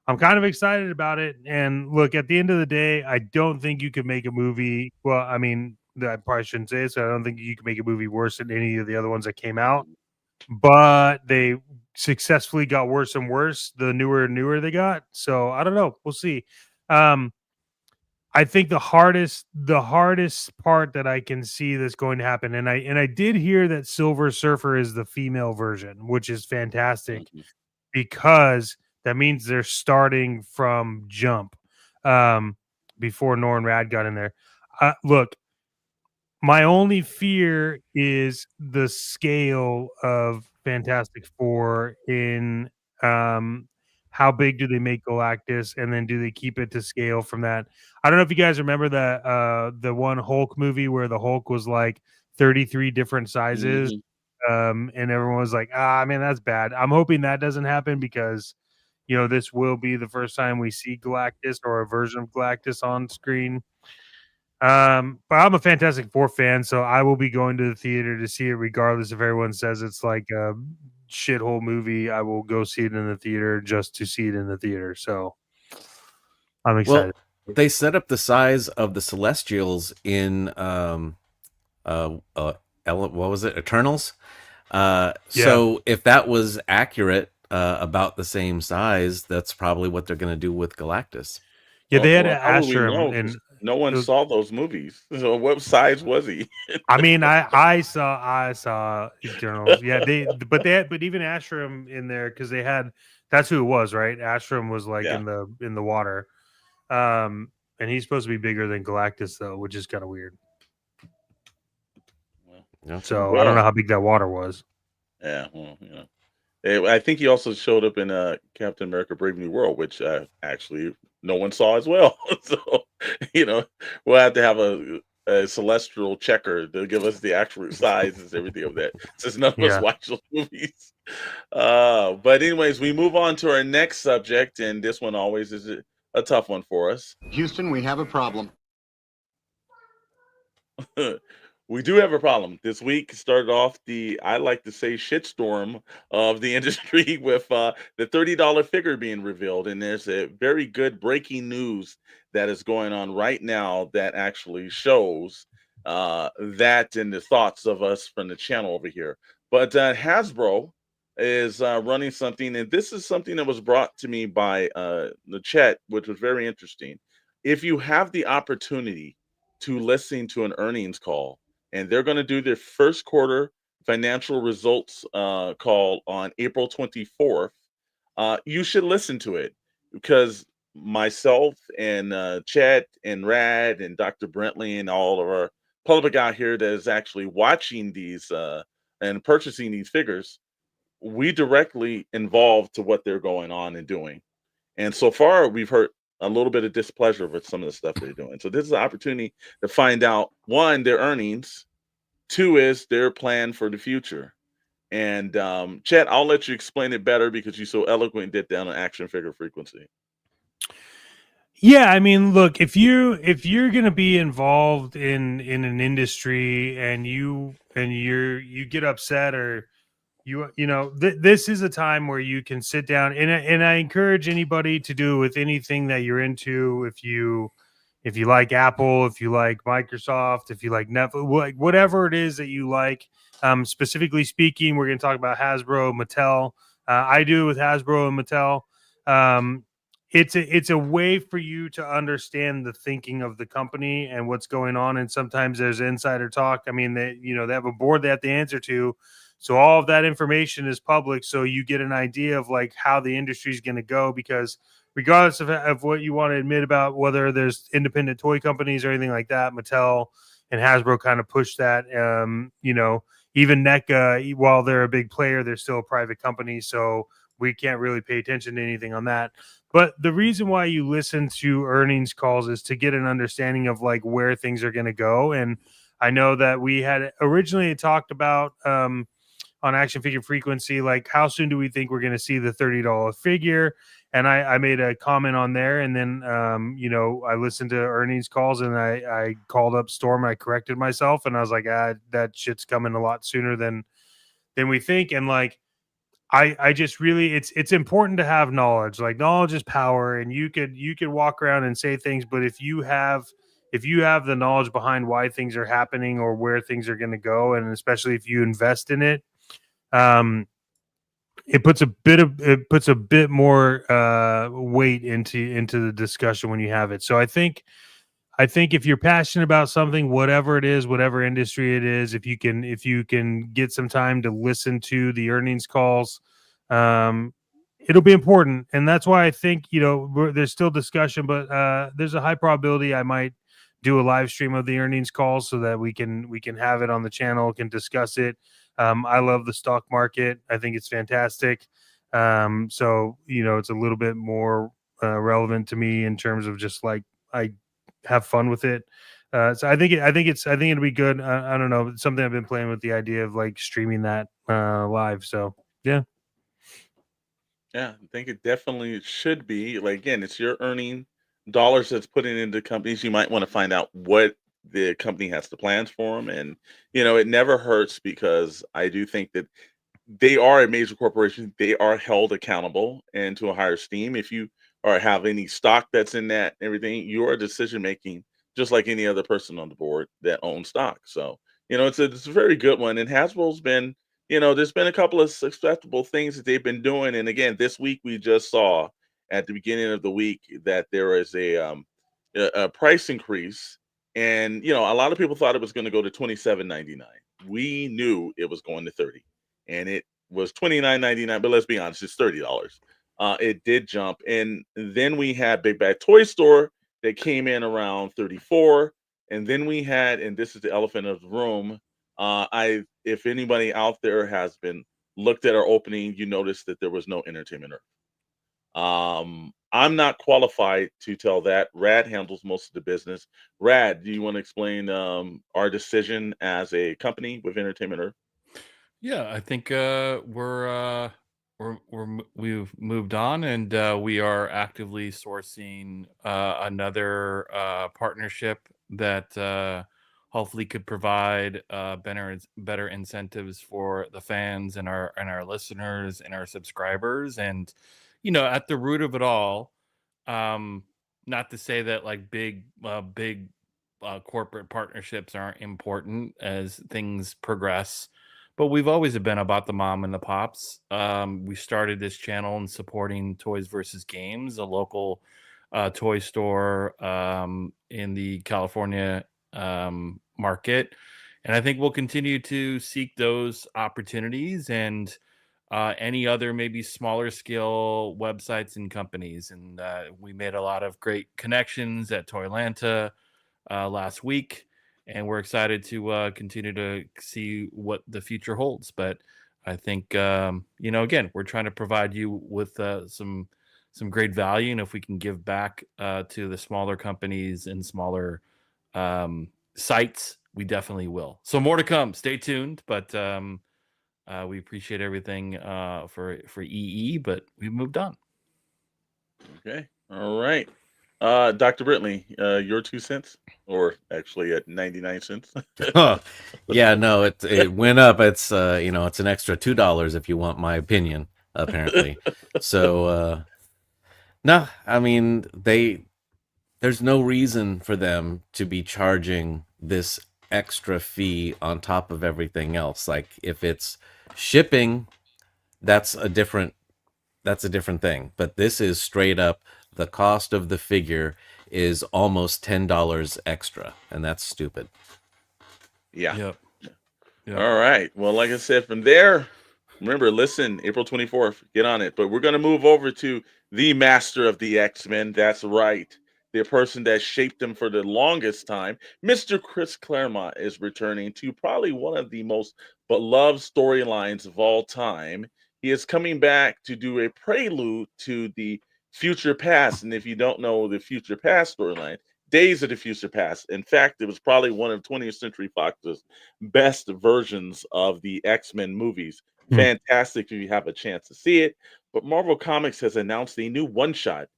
I'm kind of excited about it. And look, at the end of the day, I don't think you could make a movie. Well, I mean, I probably shouldn't say it, so I don't think you could make a movie worse than any of the other ones that came out. But they successfully got worse and worse the newer and newer they got. So I don't know. We'll see. I think the hardest part that I can see that's going to happen, and I did hear that Silver Surfer is the female version, which is fantastic because that means they're starting from jump before Norrin Rad got in there. Look, my only fear is the scale of Fantastic Four in how big do they make Galactus, and then do they keep it to scale from that? I don't know if you guys remember that the one Hulk movie where the Hulk was like 33 different sizes, and everyone was like, man, that's bad. I'm hoping that doesn't happen because this will be the first time we see Galactus or a version of Galactus on screen. But I'm a Fantastic Four fan, so I will be going to the theater to see it regardless if everyone says it's like a shithole movie. I will go see it in the theater just to see it in the theater. So I'm excited. Well, they set up the size of the Celestials in what was it? Eternals. So if that was accurate, about the same size, that's probably what they're going to do with Galactus. Yeah, they had Astrum, and no one saw those movies. So what size was he? I mean, I saw Eternals. Yeah, but even Astrum in there because they had that's who it was, right? Astrum was like in the water, and he's supposed to be bigger than Galactus though, which is kind of weird. So I don't know how big that water was. Yeah, well, I think he also showed up in Captain America: Brave New World, which actually no one saw as well. So we'll have to have a celestial checker to give us the actual sizes and everything of that, since none of us watch those movies. But anyways, we move on to our next subject, and this one always is a tough one for us. Houston, we have a problem. We do have a problem. This week started off I like to say, shitstorm of the industry with the $30 figure being revealed. And there's a very good breaking news that is going on right now that actually shows that and the thoughts of us from the channel over here. But Hasbro is running something, and this is something that was brought to me by the chat, which was very interesting. If you have the opportunity to listen to an earnings call, and they're going to do their first quarter financial results call on April 24th. You should listen to it because myself and Chet and Rad and Dr. Brentley and all of our public out here that is actually watching these and purchasing these figures, we directly involved to what they're going on and doing. And so far, we've heard a little bit of displeasure with some of the stuff they're doing. So this is an opportunity to find out, one, their earnings, two is their plan for the future. And Chet, I'll let you explain it better because you so eloquently did that on action figure frequency. Yeah, I mean, look, if you're going to be involved in an industry and you get upset or this is a time where you can sit down and I encourage anybody to do with anything that you're into. If you like Apple, if you like Microsoft, if you like Netflix, whatever it is that you like, specifically speaking, we're going to talk about Hasbro, Mattel. I do with Hasbro and Mattel. It's a way for you to understand the thinking of the company and what's going on. And sometimes there's insider talk. I mean, they have a board they have to answer to. So all of that information is public. So you get an idea of like how the industry is going to go, because regardless of what you want to admit about whether there's independent toy companies or anything like that, Mattel and Hasbro kind of push that. even NECA, while they're a big player, they're still a private company, so we can't really pay attention to anything on that. But the reason why you listen to earnings calls is to get an understanding of like where things are going to go. And I know that we had originally talked about on Action Figure Frequency, like how soon do we think we're going to see the $30 figure? And I made a comment on there, and then I listened to earnings calls, and I called up Storm, and I corrected myself, and I was like, that shit's coming a lot sooner than we think. And like I just really, it's important to have knowledge. Like knowledge is power, and you could walk around and say things, but if you have the knowledge behind why things are happening or where things are going to go, and especially if you invest in it, it puts a bit more weight into the discussion when you have it. So I think if you're passionate about something, whatever it is, whatever industry it is, if you can get some time to listen to the earnings calls, it'll be important. And that's why I think, there's still discussion, but there's a high probability I might do a live stream of the earnings calls so that we can have it on the channel, can discuss it. I love the stock market. I think it's fantastic. So, it's a little bit more relevant to me in terms of just like, I have fun with it. So I think it'll be good. I don't know. It's something I've been playing with, the idea of like streaming that live. So yeah. Yeah, I think it definitely should be. Like again, it's your earning dollars that's putting into companies. You might want to find out what the company has the plans for them, and it never hurts because I do think that they are a major corporation. They are held accountable and to a higher esteem. If you have any stock that's in that and everything, your decision making just like any other person on the board that owns stock. So it's a very good one. And Hasbro's been there's been a couple of successful things that they've been doing. And again, this week we just saw at the beginning of the week that there is a price increase, and a lot of people thought it was going to go to $27.99. We knew it was going to 30, and it was $29.99. But let's be honest, it's $30. It did jump, and then we had Big Bad Toy Store that came in around 34, and then we had, and this is the elephant of the room. If anybody out there has been looked at our opening, you noticed that there was no Entertainment Earth. I'm not qualified to tell that. Rad handles most of the business. Rad, do you want to explain our decision as a company with Entertainment Earth? Yeah, I think we've moved on, and we are actively sourcing another partnership that hopefully could provide better incentives for the fans and our listeners and our subscribers. And at the root of it all, not to say that like big corporate partnerships aren't important as things progress, but we've always been about the mom and the pops. We started this channel in supporting Toys versus Games, a local toy store in the California market. And I think we'll continue to seek those opportunities and any other maybe smaller scale websites and companies. And we made a lot of great connections at Toylanta last week, and we're excited to continue to see what the future holds. But I think again, we're trying to provide you with some great value, and if we can give back to the smaller companies and smaller sites, we definitely will. So more to come. Stay tuned. But we appreciate everything for EE, but we've moved on. Okay. All right. Dr. Britley, your 2 cents, or actually at 99 cents. Oh, yeah, no, it went up. It's it's an extra $2 if you want my opinion, apparently. So no, I mean there's no reason for them to be charging this extra fee on top of everything else. Like if it's shipping, that's a different thing. But this is straight up the cost of the figure is almost $10 extra, and that's stupid. Yeah. Yep. All right. Well, like I said, from there, remember, listen, April 24th, get on it. But we're going to move over to the master of the X-Men. That's right. the person that shaped them for the longest time, Mr. Chris Claremont is returning to probably one of the most beloved storylines of all time. He is coming back to do a prelude to the Future Past. And if you don't know the Future Past storyline, Days of the Future Past. In fact, it was probably one of 20th Century Fox's best versions of the X-Men movies. Fantastic if you have a chance to see it. But Marvel Comics has announced a new one-shot,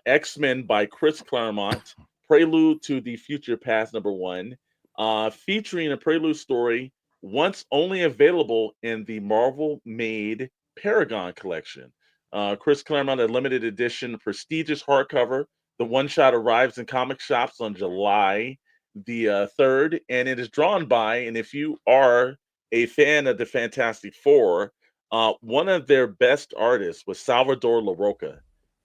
X-Men by Chris Claremont, Prelude to the Future Past #1, featuring a prelude story once only available in the Marvel-made Paragon collection. Chris Claremont, a limited edition prestigious hardcover. The one shot arrives in comic shops on July the 3rd, and it is drawn by, and if you are a fan of the Fantastic Four, one of their best artists was Salvador LaRocca,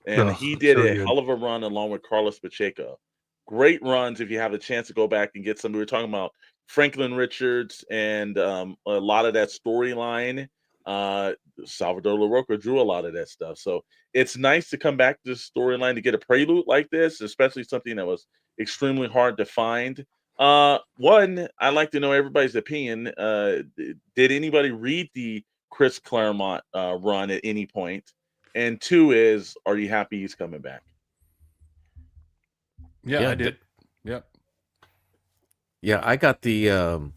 and Oh, he did so a good. hell of a run along with Carlos Pacheco. Great runs if you have a chance to go back and get some. We were talking about Franklin Richards and a lot of that storyline. Uh, Salvador LaRocca drew a lot of that stuff. So it's nice to come back to this storyline to get a prelude like this, especially something that was extremely hard to find. One, I'd like to know everybody's opinion. Did anybody read the Chris Claremont run at any point? And two is, are you happy he's coming back? Yeah, Yeah, I did. Yep. Yeah, I got the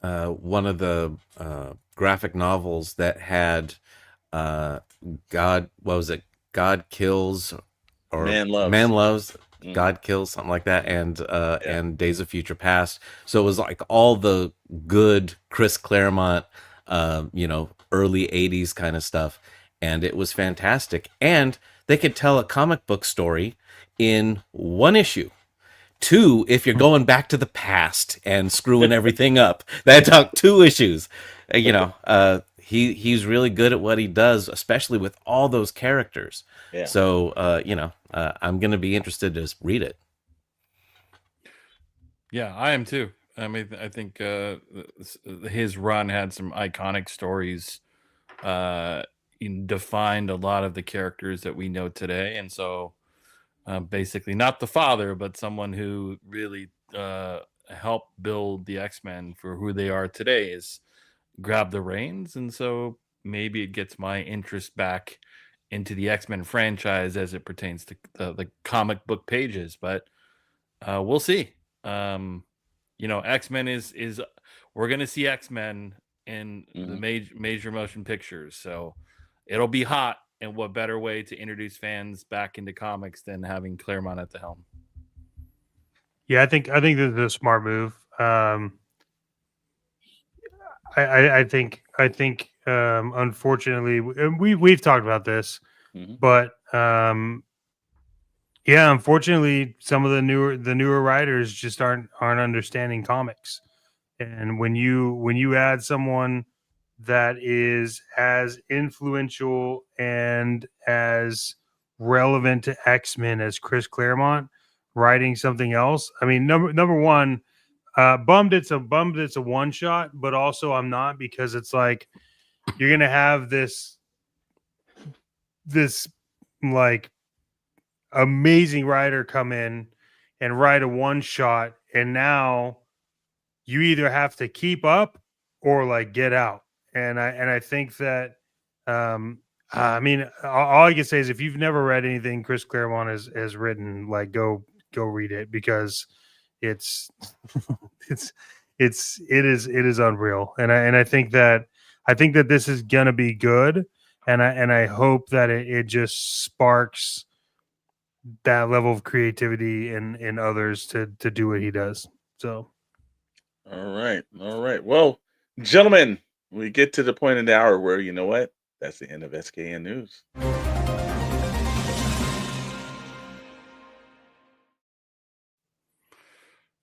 one of the graphic novels that had God, what was it? God kills or Man Loves. Man Loves, Mhm. God Kills, something like that, and Yeah. and Days of Future Past. So it was like all the good Chris Claremont, early '80s kind of stuff, and it was fantastic. And they could tell a comic book story in one issue. Two, if you're going back to the past and screwing everything up, that took 2 issues. He's really good at what he does, especially with all those characters. Yeah. So I'm gonna be interested to just read it. Yeah, I am too. I mean, I think his run had some iconic stories, defined a lot of the characters that we know today, and so basically not the father, but someone who really helped build the X-Men for who they are today is grab the reins, and so maybe it gets my interest back into the X-Men franchise as it pertains to the comic book pages. But we'll see. X-Men is we're gonna see X-Men in the major motion pictures, so it'll be hot. And what better way to introduce fans back into comics than having Claremont at the helm? Yeah, I think this is a smart move. I think unfortunately we've talked about this, but yeah, unfortunately some of the newer writers just aren't understanding comics. And when you add someone that is as influential and as relevant to X-Men as Chris Claremont writing something else, I mean, number one, bummed it's a one shot, but also I'm not, because it's like you're gonna have this like amazing writer come in and write a one shot, and now you either have to keep up or like get out. And I think that I mean, all I can say is if you've never read anything Chris Claremont has written, like go read it, because it's it is unreal. And I think that this is gonna be good, and I hope that it just sparks that level of creativity in others to do what he does. So All right. Well, gentlemen, we get to the point in the hour where, you know what? That's the end of SKN News.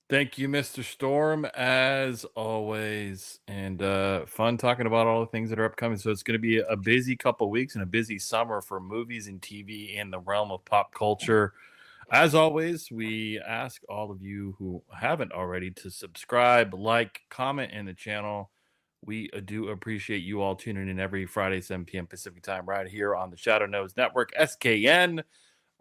Thank you, Mr. Storm, as always. And fun talking about all the things that are upcoming. So it's going to be a busy couple weeks and a busy summer for movies and TV in the realm of pop culture. As always, we ask all of you who haven't already to subscribe, like, comment in the channel. We do appreciate you all tuning in every Friday, 7 p.m. Pacific time, right here on the Shadow Nose Network, SKN.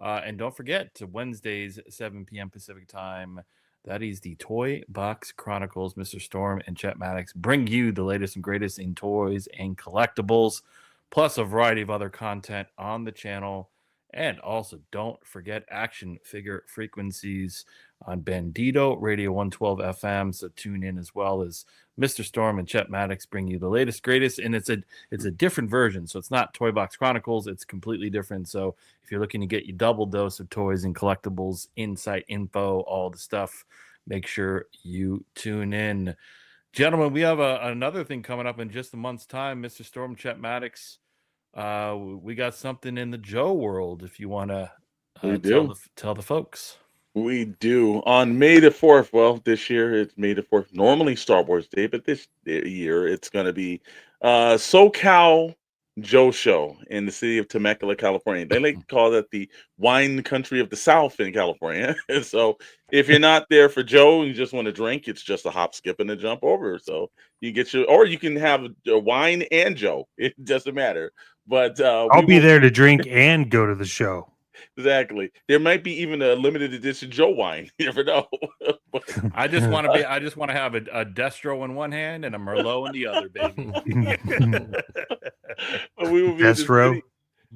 And don't forget, to Wednesdays, 7 p.m. Pacific time, that is the Toy Box Chronicles. Mr. Storm and Chet Maddox bring you the latest and greatest in toys and collectibles, plus a variety of other content on the channel. And also, don't forget Action Figure Frequencies on Bandito Radio 112 FM. So tune in, as well as Mr. Storm and Chet Maddox bring you the latest, greatest, and it's a different version. So it's not Toy Box Chronicles; it's completely different. So if you're looking to get you double dose of toys and collectibles, insight, info, all the stuff, make sure you tune in, gentlemen. We have another thing coming up in just a month's time. Mr. Storm, Chet Maddox. We got something in the Joe world. If you want to tell the folks. We do. On May the 4th, well, this year it's May the 4th, normally Star Wars Day, but this year it's going to be SoCal Joe Show in the city of Temecula, California. They like to call that the wine country of the South in California. And so if you're not there for Joe and you just want to drink, it's just a hop, skip, and a jump over. So you get or you can have wine and Joe. It doesn't matter. But I'll be there to drink and go to the show. Exactly. There might be even a limited edition Joe wine. You never know. But, I just want to have a Destro in one hand and a Merlot in the other, baby. We will be Destro.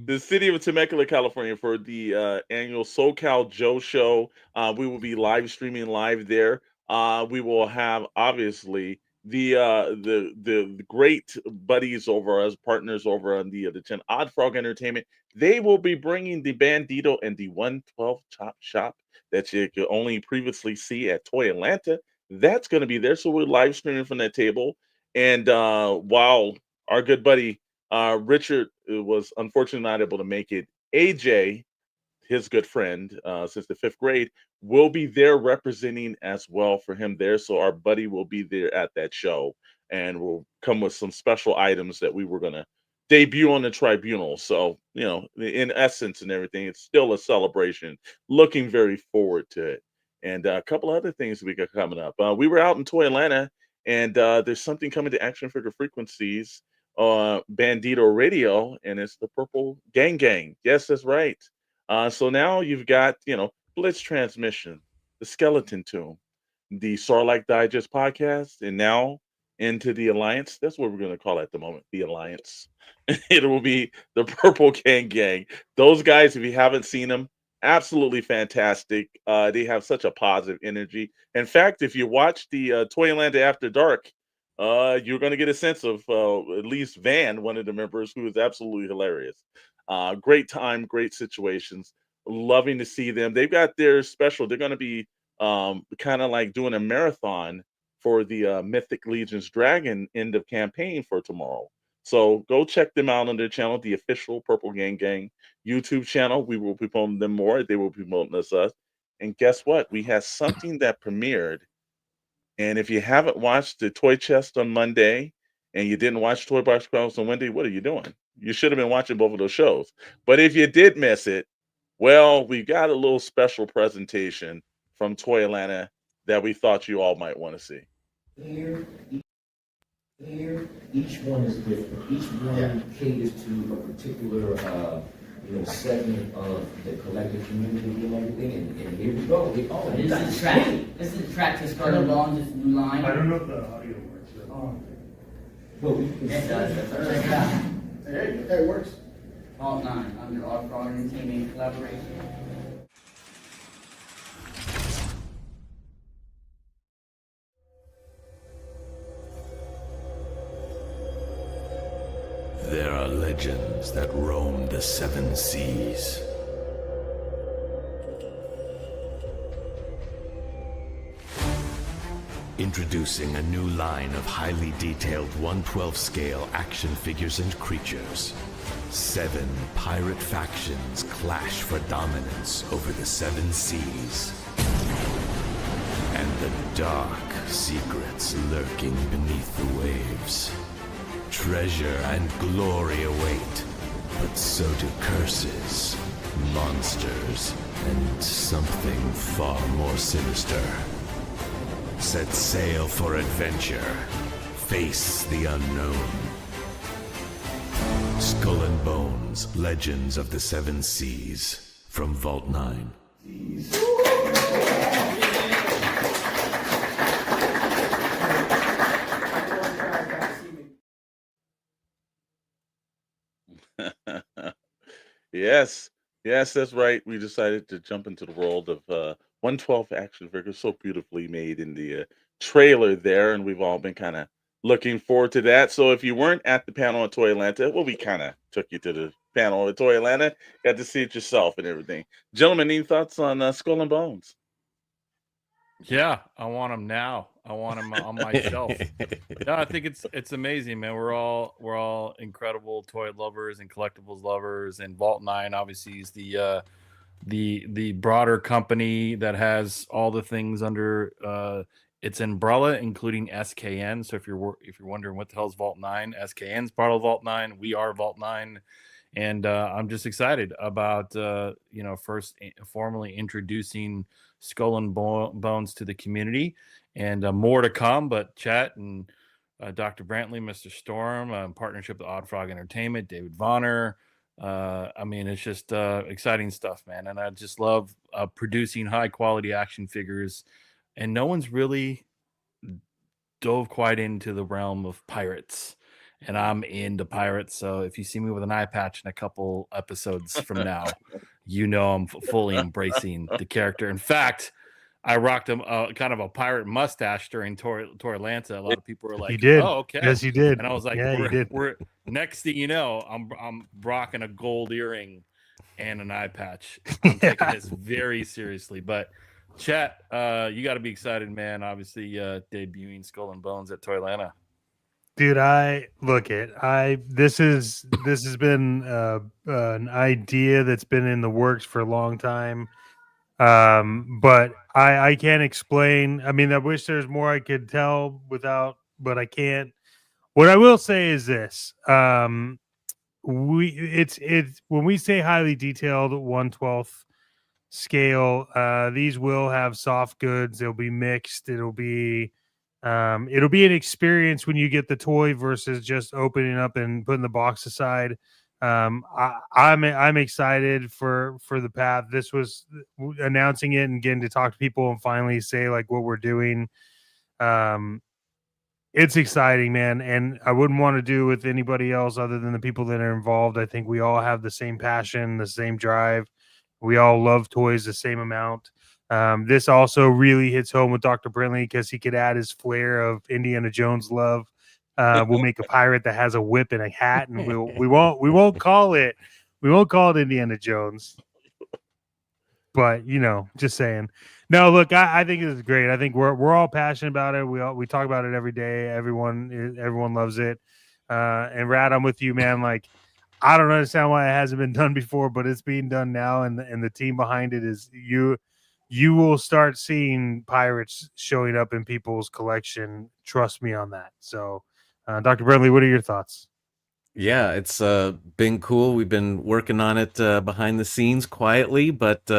the city of Temecula, California, for the annual SoCal Joe Show. We will be live streaming live there. We will have, obviously, the great buddies over us, partners over on the channel, Odd Frog Entertainment. They will be bringing the Bandito and the 112 Chop Shop that you could only previously see at Toy Atlanta. That's going to be there. So we're live streaming from that table. And while our good buddy Richard was unfortunately not able to make it, AJ, his good friend since the 5th grade, will be there representing as well for him there. So our buddy will be there at that show and will come with some special items that we were going to debut on the tribunal. So, in essence and everything, it's still a celebration. Looking very forward to it. And a couple other things we got coming up. We were out in Toy Atlanta, and there's something coming to Action Figure Frequencies, Bandito Radio, and it's the Purple Gang Gang. Yes, that's right. So now you've got, Blitz Transmission, the Skeleton Tomb, the Sarlacc Digest podcast, and now into the Alliance. That's what we're going to call it at the moment, the Alliance. It will be the Purple Gang Gang. Those guys, if you haven't seen them, absolutely fantastic. They have such a positive energy. In fact, if you watch the Toyland After Dark, you're going to get a sense of at least Van, one of the members, who is absolutely hilarious. Great time, great situations. Loving to see them. They've got their special. They're going to be kind of like doing a marathon for the Mythic Legions Dragon end of campaign for tomorrow. So go check them out on their channel, the official Purple Gang Gang YouTube channel. We will be promoting them more. They will be promoting us. And guess what? We have something that premiered. And if you haven't watched the Toy Chest on Monday and you didn't watch Toy Box Chronicles on Wednesday, what are you doing? You should have been watching both of those shows. But if you did miss it, well, we got a little special presentation from Toy Atlanta that we thought you all might want to see. Here, each one is different. Each one caters to a particular, segment of the collective community and everything. And here we go. This is the track. This is the track to start along this new line. I don't know if the audio works. Well, we can It does. That's our track. Hey, it works. Alt 9 under Odd Frog Entertainment collaboration. There are legends that roam the 7 seas. Introducing a new line of highly detailed 1/12 scale action figures and creatures. 7 pirate factions clash for dominance over the 7 seas. And the dark secrets lurking beneath the waves. Treasure and glory await, but so do curses, monsters, and something far more sinister. Set sail for adventure. Face the unknown. Skull and Bones, Legends of the 7 Seas. from Vault 9. Yes, yes, that's right. We decided to jump into the world of 112 action figures, so beautifully made in the trailer there, and we've all been kind of looking forward to that. So if you weren't at the panel at Toy Atlanta, well, we kind of took you to the panel at Toy Atlanta, got to see it yourself and everything. Gentlemen, any thoughts on Skull and Bones? Yeah, I want them now. I want them on my shelf. No, I think it's amazing, man. We're all incredible toy lovers and collectibles lovers, and Vault 9 obviously is the broader company that has all the things under its umbrella, including SKN. So if you're wondering what the hell is Vault 9, SKN's part of Vault 9. We are Vault 9, and I'm just excited about first formally introducing Skull and Bones to the community, and more to come. But Chet and Dr. Brantley, Mr. Storm, in partnership with Odd Frog Entertainment, David Vonner. I mean, it's just exciting stuff, man. And I just love producing high quality action figures. And no one's really dove quite into the realm of pirates. And I'm into pirates. So if you see me with an eye patch in a couple episodes from now, you know I'm fully embracing the character. In fact, I rocked a kind of a pirate mustache during Toy Atlanta. A lot of people were like, You did. "Oh, okay." Yes, you did. And I was like, Yeah, you did. we're next thing you know, I'm rocking a gold earring and an eye patch. I'm taking this very seriously. But Chet, you got to be excited, man. Obviously, debuting Skull and Bones at Toy Atlanta. Dude, this has been an idea that's been in the works for a long time. But I can't explain. I mean, I wish there's more I could tell but I can't. What I will say is this. It's when we say highly detailed 1/12 scale, these will have soft goods. They'll be mixed. It'll be an experience when you get the toy versus just opening up and putting the box aside. I'm excited for the path. This was announcing it and getting to talk to people and finally say like what we're doing. It's exciting, man, and I wouldn't want to do with anybody else other than the people that are involved. I think we all have the same passion, the same drive. We all love toys the same amount. This also really hits home with Dr. Brinley because he could add his flair of Indiana Jones love. We'll make a pirate that has a whip and a hat, and we won't call it Indiana Jones. But just saying. No, look, I think this is great. I think we're all passionate about it. We talk about it every day. Everyone loves it. And Rad, I'm with you, man. Like, I don't understand why it hasn't been done before, but it's being done now, and the team behind it is you. You will start seeing pirates showing up in people's collection. Trust me on that. So, Dr. Bradley, what are your thoughts? Yeah, it's been cool. We've been working on it behind the scenes quietly, but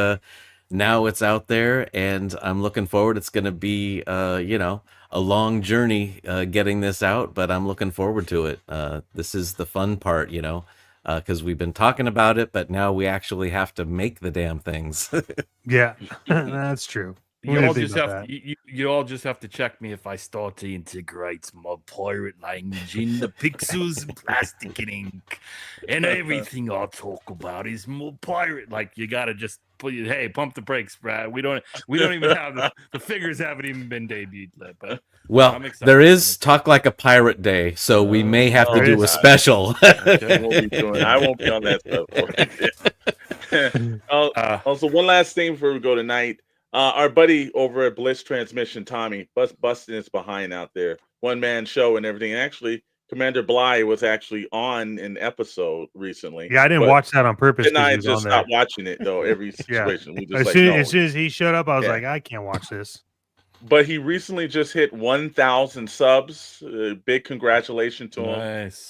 now it's out there, and I'm looking forward. It's going to be, a long journey getting this out, but I'm looking forward to it. This is the fun part, because we've been talking about it, but now we actually have to make the damn things. Yeah, that's true. You all just have to check me if I start to integrate my pirate language in the pixels and plastic and ink, and everything I'll talk about is more pirate. Like, you gotta just pump the brakes, Brad. We don't even have the figures haven't even been debuted yet. But well, there is Talk Like a Pirate Day, so we may have to do a special. I won't be on that stuff. Also, one last thing before we go tonight. Our buddy over at Bliss Transmission, Tommy, busting his behind out there. One-man show and everything. And actually, Commander Bly was actually on an episode recently. Yeah, I didn't watch that on purpose. And I just stopped watching it, though, every situation. Yeah. As soon as he showed up, I was like, I can't watch this. But he recently just hit 1,000 subs. Big congratulations to him. Nice.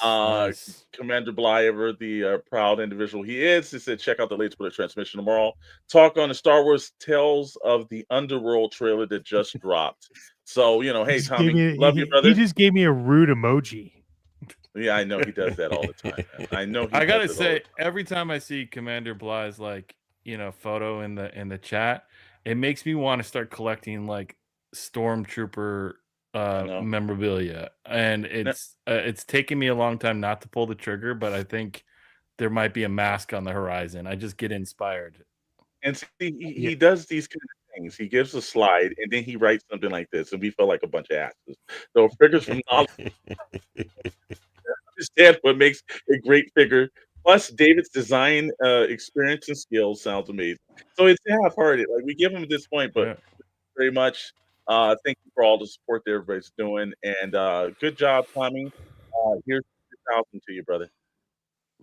Commander Blyever, the proud individual he is. He said, check out the latest Bliss Transmission tomorrow. Talk on the Star Wars Tales of the Underworld trailer that just dropped. So, hey, Tommy, love you, brother. He just gave me a rude emoji. Yeah, I know he does that all the time, man. I know. I gotta say, every time I see Commander Bly's like photo in the chat. It makes me want to start collecting like stormtrooper memorabilia, and it's taken me a long time not to pull the trigger, but I think there might be a mask on the horizon. I just get inspired. And see, he does these kind of things. He gives a slide, and then he writes something like this, and we feel like a bunch of asses. So figures from knowledge understand what makes a great figure. Plus, David's design experience and skills sounds amazing. So it's half-hearted. Like, we give him at this point, but very much. Thank you for all the support that everybody's doing, and good job, Tommy. Here's 2,000 to you, brother.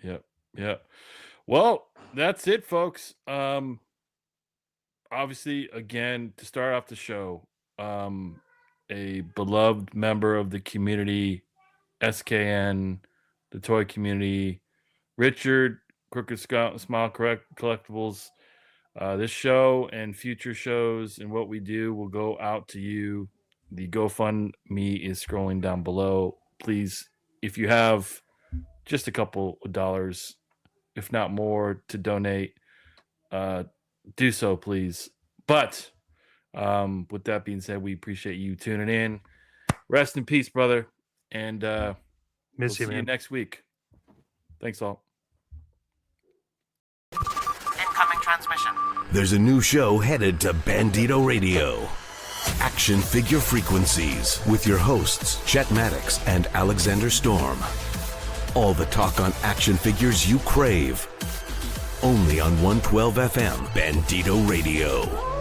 Yep. Well, that's it, folks. Obviously, again, to start off the show, a beloved member of the community, SKN, the toy community, Richard, Crooked Smile Collectibles. This show and future shows and what we do will go out to you. The GoFundMe is scrolling down below. Please, if you have just a couple of dollars, if not more, to donate, do so, please. But with that being said, we appreciate you tuning in. Rest in peace, brother. And Miss you, see you man. next week. Thanks all. Incoming transmission. There's a new show headed to Bandito Radio. Action Figure Frequencies with your hosts Chet Maddox and Alexander Storm. All the talk on action figures you crave. Only on 112 FM Bandito Radio.